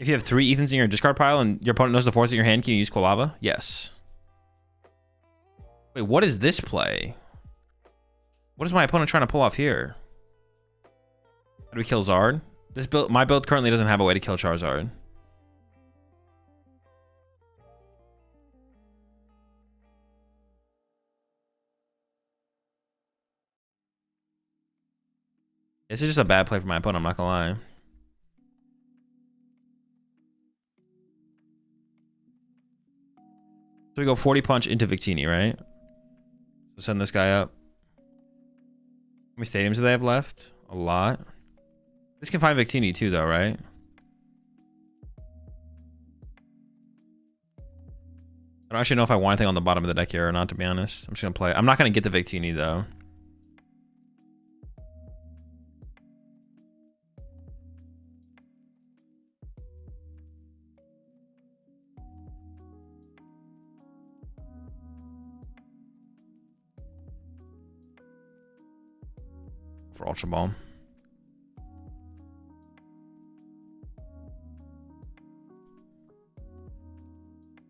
If you have 3 Ethans in your discard pile and your opponent knows the 4's in your hand, can you use Quilava? Yes. Wait, what is this play? What is my opponent trying to pull off here? How do we kill Zard? This build, my build currently doesn't have a way to kill Charizard. This is just a bad play for my opponent, I'm not gonna lie. So we go 40 punch into Victini, right? So send this guy up. How many stadiums do they have left? A lot. This can find Victini too, though, right? I don't actually know if I want anything on the bottom of the deck here or not, to be honest. I'm just gonna play. I'm not gonna get the Victini though. For Ultra Ball.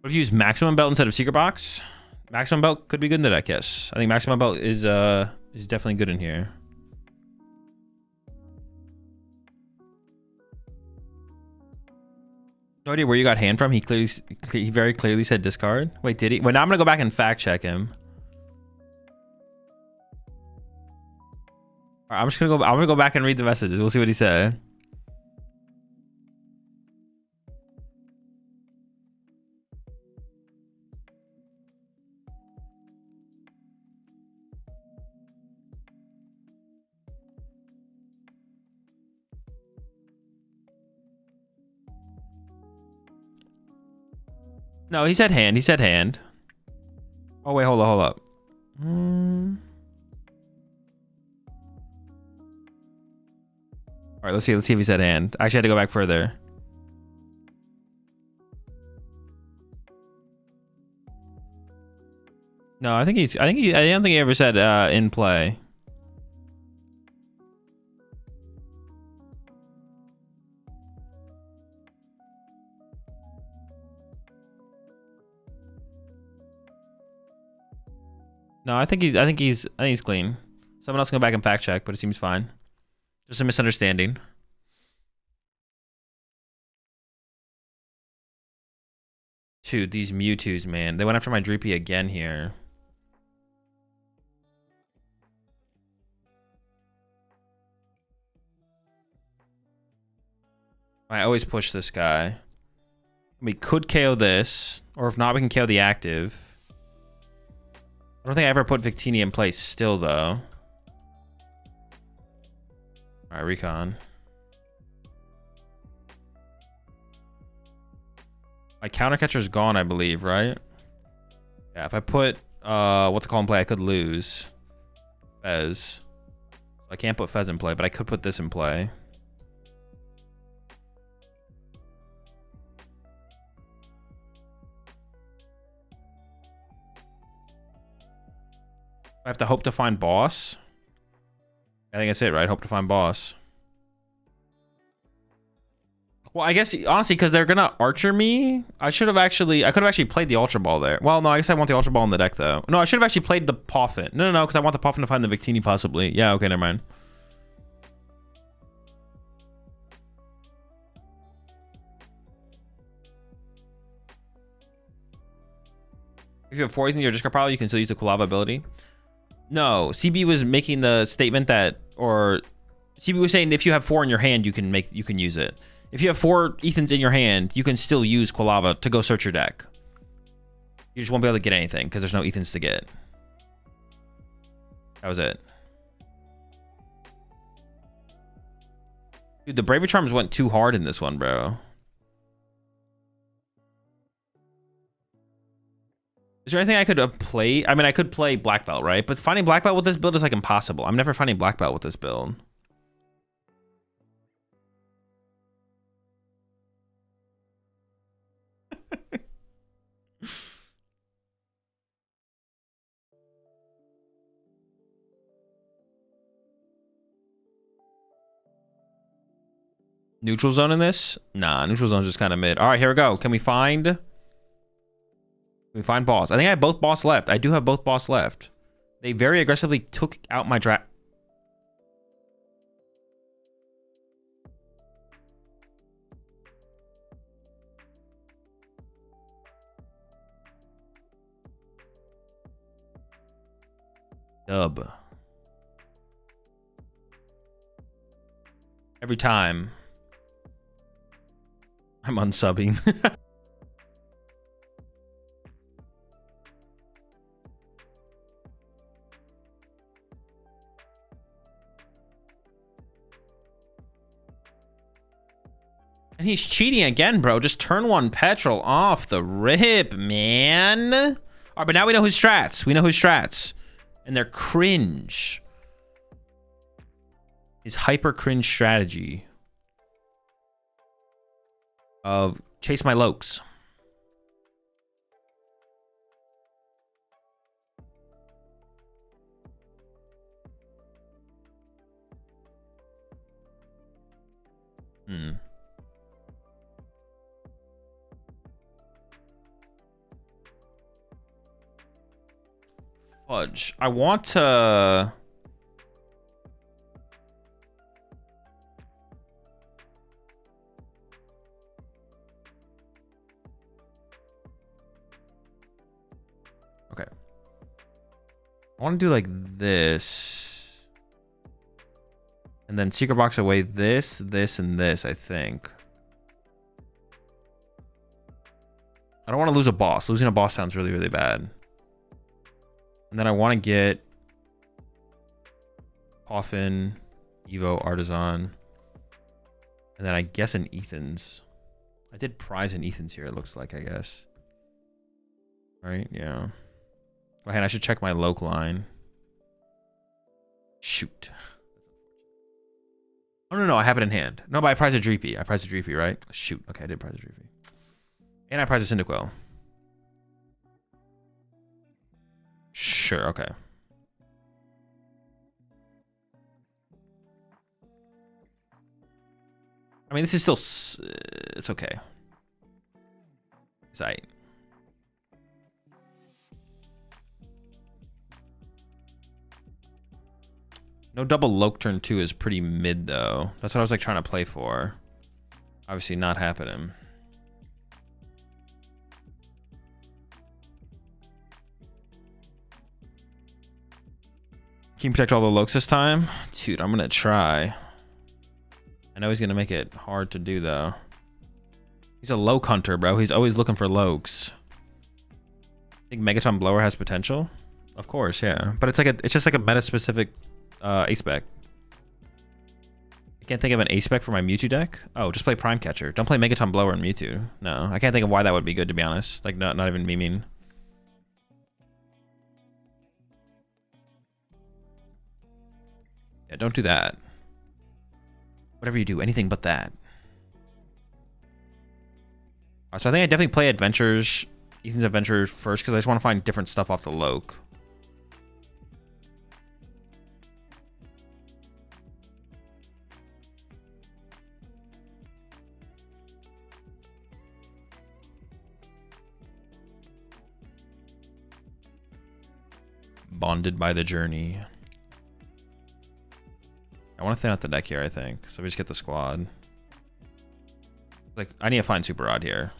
What if you use Maximum Belt instead of Secret Box? Maximum Belt could be good in the deck, yes. I think Maximum Belt is definitely good in here. No idea where you got hand from. He very clearly said discard. Wait, did he? Well, now I'm gonna go back and fact check him. All right, I'm gonna go back and read the messages. We'll see what he said. No, he said hand. He said hand. Oh wait, hold up. All right, let's see if he said hand. I actually had to go back further. No, I don't think he ever said in play. No, I think he's clean. Someone else can go back and fact check, but it seems fine. Just a misunderstanding. Dude, these Mewtwo's, man. They went after my Dreepy again here. I always push this guy. We could KO this, or if not, we can KO the active. I don't think I ever put Victini in place still, though. All right, Recon. My counter catcher's gone, I believe, right? Yeah, if I put what's it called in play, I could lose Fez. I can't put Fez in play, but I could put this in play. I have to hope to find boss. I think that's it, right? Hope to find boss. Well, I guess, honestly, because they're going to Archer me, I could have actually played the Ultra Ball there. Well, no, I guess I want the Ultra Ball in the deck, though. No, I should have actually played the Poffin. No, because I want the Poffin to find the Victini, possibly. Yeah, okay, never mind. If you have 4 in your discard pile, you can still use the Kulava ability. No, CB was making the statement that, or CB was saying if you have 4 in your hand, you can use it. If you have 4 Ethans in your hand, you can still use Quilava to go search your deck. You just won't be able to get anything because there's no Ethans to get. That was it. Dude, the Bravery Charms went too hard in this one, bro. Is there anything I could play? I mean, I could play Black Belt, right? But finding Black Belt with this build is like impossible. I'm never finding Black Belt with this build. Neutral zone in this? Nah, neutral zone's just kind of mid. All right, here we go. Can we find boss? I think I have both boss left. I do have both boss left. They very aggressively took out my draft. Dub. Every time I'm unsubbing. And he's cheating again, bro. Just turn 1 Petrol off the rip, man. All right, but now we know his strats. We know his strats. And they're cringe. His hyper cringe strategy of chase my Lokes. Fudge. I want to... Okay. I want to do like this. And then secret box away this, this, and this, I think. I don't want to lose a boss. Losing a boss sounds really, really bad. And then I want to get Coffin, Evo, Artisan. And then I guess an Ethans. I did prize an Ethans here, it looks like, I guess. Right, yeah. Okay, and I should check my Loke line. Shoot. Oh, no, I have it in hand. No, but I prize a Dreepy. I prize a Dreepy, right? Shoot. Okay, I did prize a Dreepy. And I prize a Cyndaquil. Sure, okay. I mean, this is still... it's okay. It's aight. No double Loke turn 2 is pretty mid, though. That's what I was like trying to play for. Obviously not happening. Can you protect all the Lokes this time? Dude, I'm gonna try. I know he's gonna make it hard to do though. He's a Loke hunter, bro. He's always looking for Lokes. I think Megaton Blower has potential. Of course, yeah. But it's just like a meta-specific A-spec. I can't think of an A-spec for my Mewtwo deck. Oh, just play Prime Catcher. Don't play Megaton Blower and Mewtwo. No, I can't think of why that would be good, to be honest. Like, not even me mean. Yeah, don't do that. Whatever you do, anything but that. So I think I definitely play Adventures, Ethan's Adventures first, because I just want to find different stuff off the Loke. Bonded by the journey. I want to thin out the deck here, I think. So we just get the squad. Like, I need to find Super Rod here.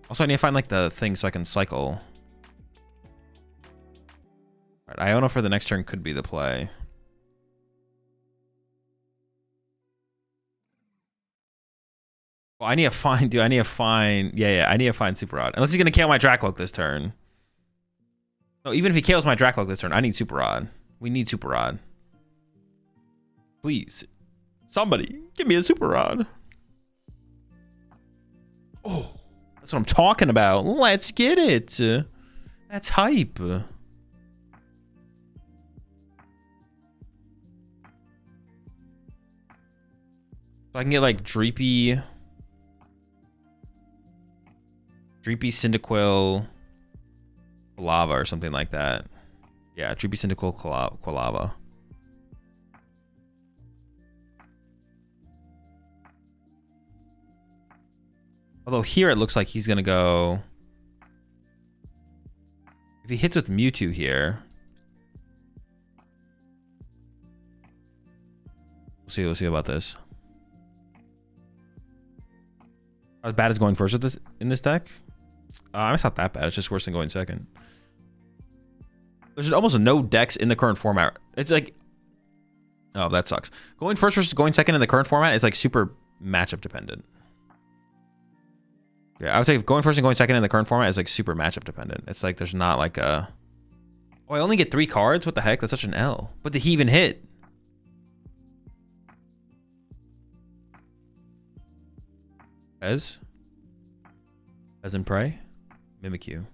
Also, I need to find, like, the thing so I can cycle. Alright, Iono for the next turn could be the play. Well, I need to find, dude, I need to find, yeah, I need to find Super Rod. Unless he's going to KO my Drakloak this turn. No, even if he KOs my Drakloak this turn, I need Super Rod. We need Super Rod. Please. Somebody, give me a Super Rod. Oh, that's what I'm talking about. Let's get it. That's hype. So I can get like Dreepy, Cyndaquil, Quilava or something like that. Yeah, Dreepy, Cyndaquil, Quilava. Although here it looks like he's going to go... If he hits with Mewtwo here... We'll see about this. How bad is going first with this in this deck? It's not that bad. It's just worse than going second. There's almost no decks in the current format. It's like... Oh, that sucks. Going first versus going second in the current format is like super matchup dependent. Yeah, I would say going first and going second in the current format is like super matchup dependent. It's like there's not like a... Oh, I only get 3 cards? What the heck? That's such an L. But did he even hit? As in Prey? Mimikyu.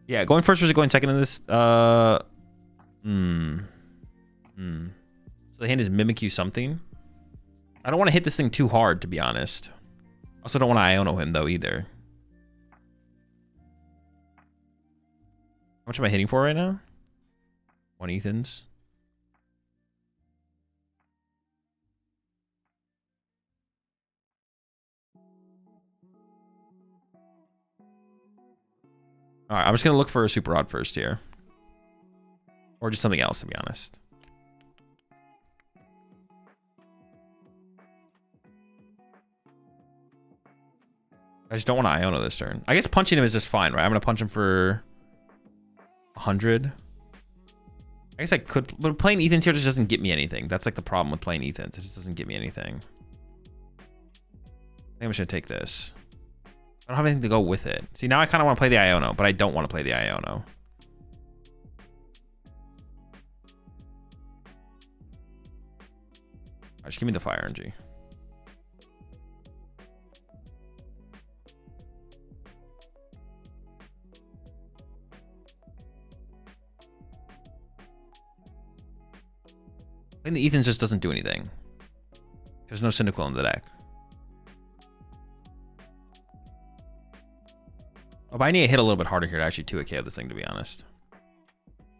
Yeah, going first versus going second in this... So the hand is Mimikyu something. I don't want to hit this thing too hard, to be honest. Also don't want to Iono him, though, either. How much am I hitting for right now? 1 Ethans. Alright, I'm just going to look for a Super Rod first here. Or just something else, to be honest. I just don't want to Iono this turn. I guess punching him is just fine, right? I'm going to punch him for 100. I guess I could, but playing Ethans here just doesn't get me anything. That's like the problem with playing Ethans. It just doesn't get me anything. I think I'm just going to take this. I don't have anything to go with it. See, now I kind of want to play the Iono, but I don't want to play the Iono. Just give me the Fire Energy. And the Ethans just doesn't do anything. There's no Cyndaquil in the deck. Oh, but I need to hit a little bit harder here to actually 2 KO this thing, to be honest.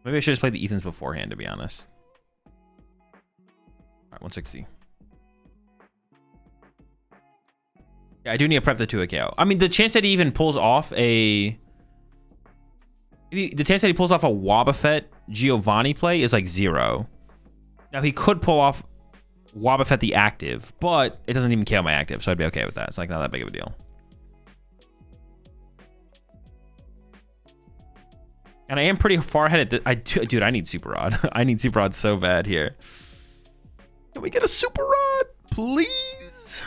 Maybe I should just play the Ethans beforehand, to be honest. Alright, 160. Yeah, I do need to prep the 2 KO. I mean, the chance that he even pulls off a... The chance that he pulls off a Wobbuffet Giovanni play is like 0. Now, he could pull off Wobbuffet the active, but it doesn't even KO my active, so I'd be okay with that. It's like not that big of a deal. And I am pretty far ahead at dude, I need Super Rod. I need Super Rod so bad here. Can we get a Super Rod, please?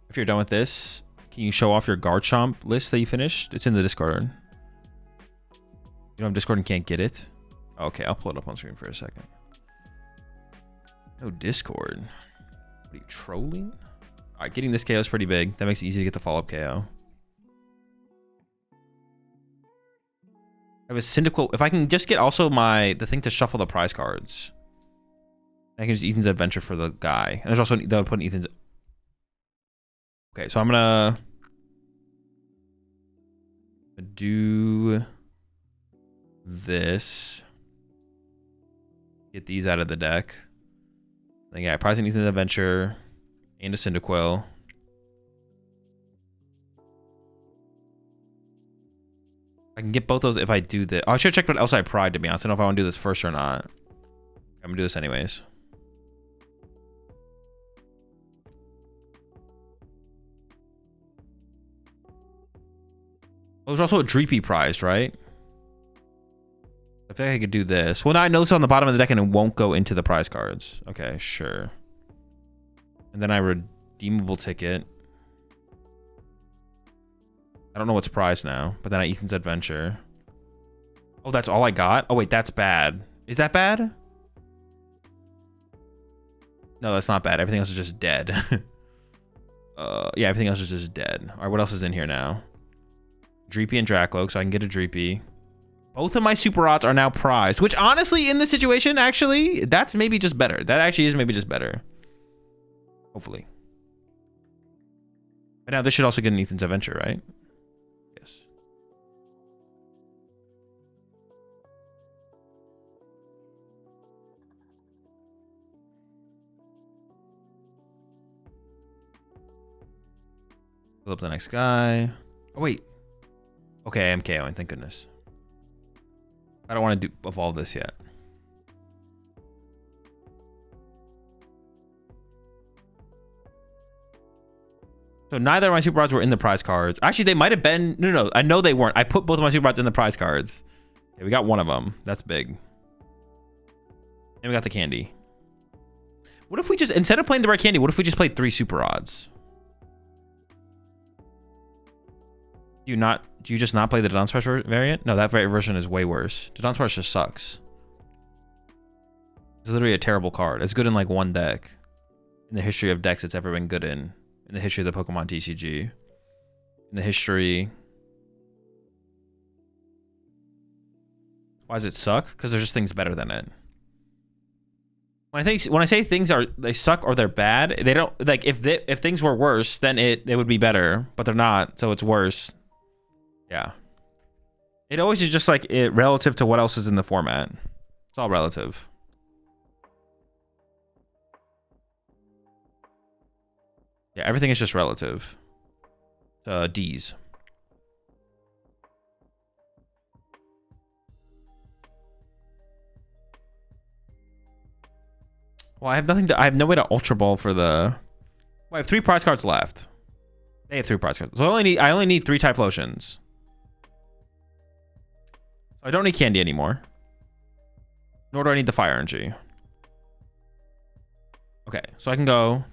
If you're done with this, can you show off your Garchomp list that you finished? It's in the Discord. You don't have Discord and can't get it? Okay, I'll pull it up on screen for a second. No Discord. What are you, trolling? All right, getting this KO is pretty big. That makes it easy to get the follow-up KO. I have a Cyndaquil. If I can just get also the thing to shuffle the prize cards. I can just Ethan's Adventure for the guy. And there's also that would put in Ethan's. Okay, so I'm gonna do this. Get these out of the deck. Then yeah, prize in Ethan's Adventure and a Cyndaquil. I can get both those if I do this. Oh, I should check what else I pried, to be honest. I don't know if I want to do this first or not. I'm gonna do this anyways. Oh, there's also a Dreepy prize, right? I think I could do this. Well, now I know it's on the bottom of the deck and it won't go into the prize cards. Okay, sure. And then I redeemable ticket. I don't know what's prized now, but then I Ethan's Adventure. Oh, that's all I got? Oh, wait, that's bad. Is that bad? No, that's not bad. Everything else is just dead. Yeah, everything else is just dead. All right, what else is in here now? Dreepy and Drakloak, so I can get a Dreepy. Both of my Super Rods are now prized, which honestly, in this situation, actually, that's maybe just better. That actually is maybe just better. Hopefully. But now this should also get an Ethan's Adventure, right? Yes. Pull up the next guy. Oh, wait. Okay, I am KOing, thank goodness. I don't want to evolve this yet. So neither of my Super Rods were in the prize cards. Actually, they might have been. No, I know they weren't. I put both of my Super Rods in the prize cards. Okay, we got one of them. That's big. And we got the candy. What if we just, instead of playing the red candy, what if we just played 3 Super Rods? Do you just not play the Dunsparce variant? No, that version is way worse. The Dunsparce just sucks. It's literally a terrible card. It's good in like one deck. In the history of decks it's ever been good in. In the history of the PokemonTCG. In the history. Why does it suck? Because there's just things better than it. When I say things they suck or they're bad, they don't, like, if things were worse, then it would be better, but they're not, so it's worse. Yeah. It always is just like it relative to what else is in the format. It's all relative. Yeah, everything is just relative. D's. Well, I have nothing to, I have no way to Ultra Ball for the... Well, I have 3 prize cards left. They have 3 prize cards. So I only need 3 Typhlosions. I don't need candy anymore. Nor do I need the fire energy. Okay, so I can go...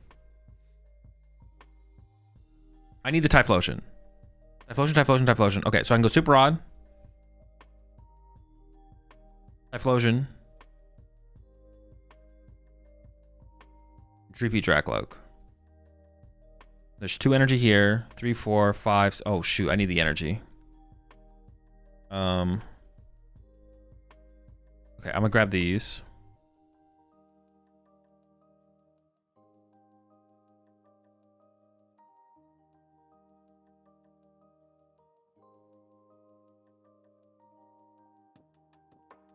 I need the Typhlosion. Typhlosion. Okay, so I can go Super Rod. Typhlosion. Dreepy Drakloak. There's 2 energy here. 3, 4, 5. Oh, shoot. I need the energy. Okay, I'm gonna grab these.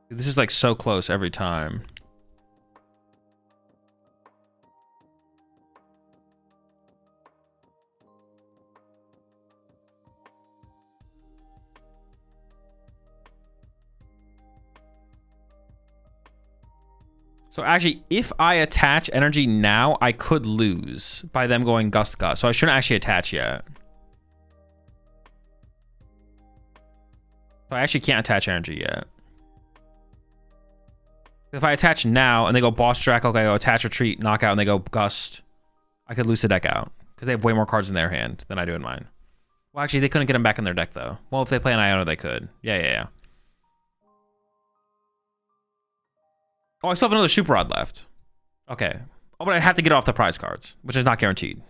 This is like so close every time. So actually, if I attach energy now, I could lose by them going Gust Gust. So I shouldn't actually attach yet. So I actually can't attach energy yet. If I attach now and they go Boss Drakloak, I go attach, retreat, knockout, and they go Gust, I could lose the deck out because they have way more cards in their hand than I do in mine. Well, actually, they couldn't get them back in their deck, though. Well, if they play an Iona, they could. Yeah. Oh, I still have another Super Rod left. Okay. Oh, but I have to get off the prize cards, which is not guaranteed.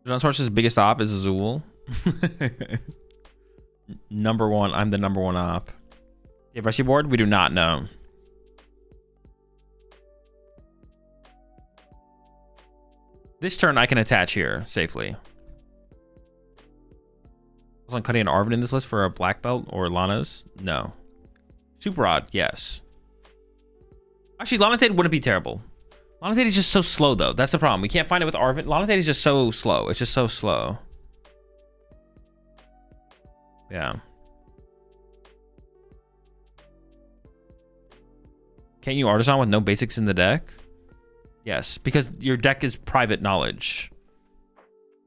John Source's biggest op is Azul. Number one. I'm the number one op. You have rescue board? We do not know. This turn I can attach here safely. Was on cutting an Arvin in this list for a black belt or Lana's? No. Super Rod, yes. Actually, Lana's Aid wouldn't be terrible. Lana's Aid is just so slow, though. That's the problem. We can't find it with Arvin. Lana's Aid is just so slow. It's just so slow. Yeah. Can't you Artisan with no basics in the deck? Yes, because your deck is private knowledge.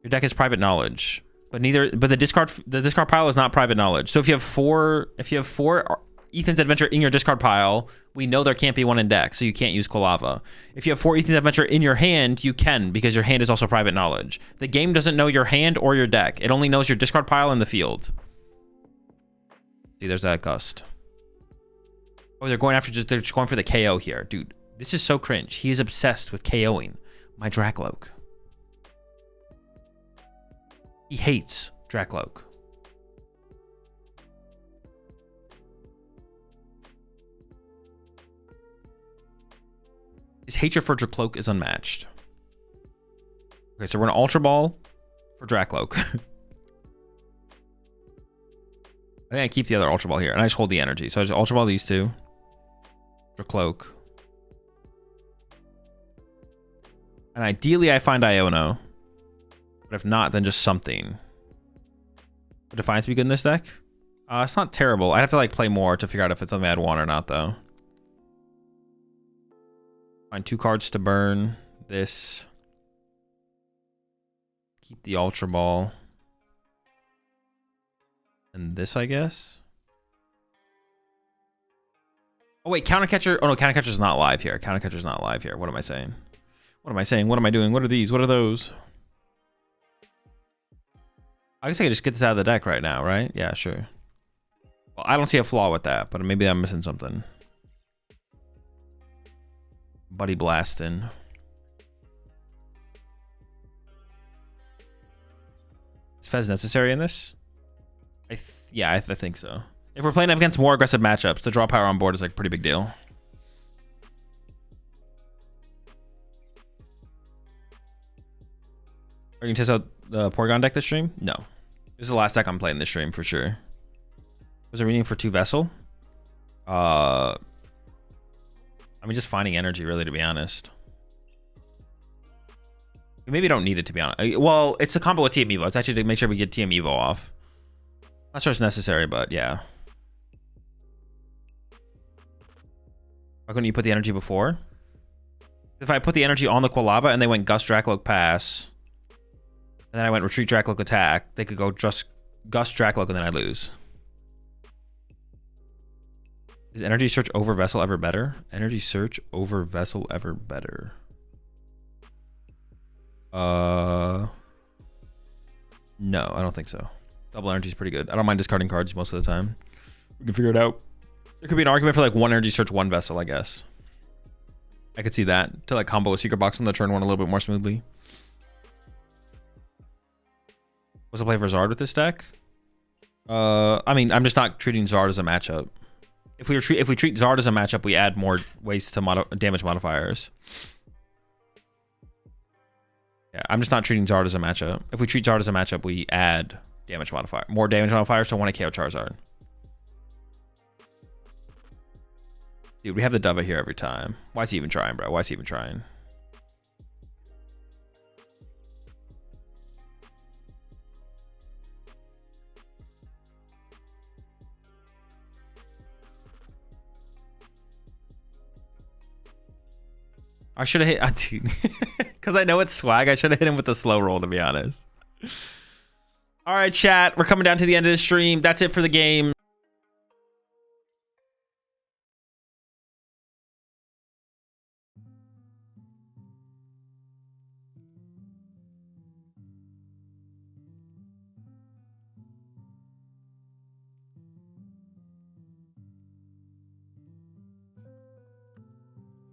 Your deck is private knowledge, but the discard pile is not private knowledge. So if you have four Ethan's Adventure in your discard pile, we know there can't be one in deck, so you can't use Quilava. If you have 4 Ethan's Adventure in your hand, you can, because your hand is also private knowledge. The game doesn't know your hand or your deck. It only knows your discard pile and the field. See, there's that Gust. Oh, they're just going for the KO here. Dude, this is so cringe. He is obsessed with KOing my Drakloak. He hates Drakloak. His hatred for Drakloak is unmatched. Okay, so we're gonna Ultra Ball for Drakloak. I think I keep the other Ultra Ball here, and I just hold the energy. So I just Ultra Ball these two. Drakloak. And ideally I find Iono. But if not, then just something. Would Defiance be good in this deck? It's not terrible. I'd have to like play more to figure out if it's something I'd want or not, though. Find 2 cards to burn. This. Keep the Ultra Ball. And this, I guess. Oh, wait. Countercatcher. Oh, no. Countercatcher's not live here. Countercatcher's not live here. What am I saying? What am I saying? What am I doing? What are these? What are those? I guess I could just get this out of the deck right now, right? Yeah, sure. Well, I don't see a flaw with that, but maybe I'm missing something. Buddy blasting. Is Fez necessary in this? Yeah, I think so. If we're playing up against more aggressive matchups, the draw power on board is like a pretty big deal. Are you gonna test out the Porygon deck this stream? No. This is the last deck I'm playing this stream for sure. Was a reading for 2 Vessel? I mean, just finding energy, really, to be honest. We maybe don't need it, to be honest. Well, it's a combo with TM Evo. It's actually to make sure we get TM Evo off. Not sure it's necessary, but yeah. Why couldn't you put the energy before? If I put the energy on the Quilava and they went Gust Drakloak pass, and then I went Retreat Drakloak attack, they could go just Gust Drakloak and then I lose. Is Energy Search over Vessel ever better? Energy Search over Vessel ever better? No, I don't think so. Double Energy is pretty good. I don't mind discarding cards most of the time. We can figure it out. There could be an argument for like 1 Energy Search, 1 Vessel, I guess. I could see that. To like combo a Secret Box on the turn 1 a little bit more smoothly. What's the play for Zard with this deck? I mean, I'm just not treating Zard as a matchup. If we treat Zard as a matchup, we add more ways to damage modifiers. Yeah, I'm just not treating Zard as a matchup. If we treat Zard as a matchup, we add damage modifier. More damage modifiers, so I want to KO Charizard. Dude, we have the Dubba here every time. Why is he even trying, bro? Why is he even trying? I should have hit, because I know it's swag. I should have hit him with the slow roll, to be honest. All right, chat. We're coming down to the end of the stream. That's it for the game.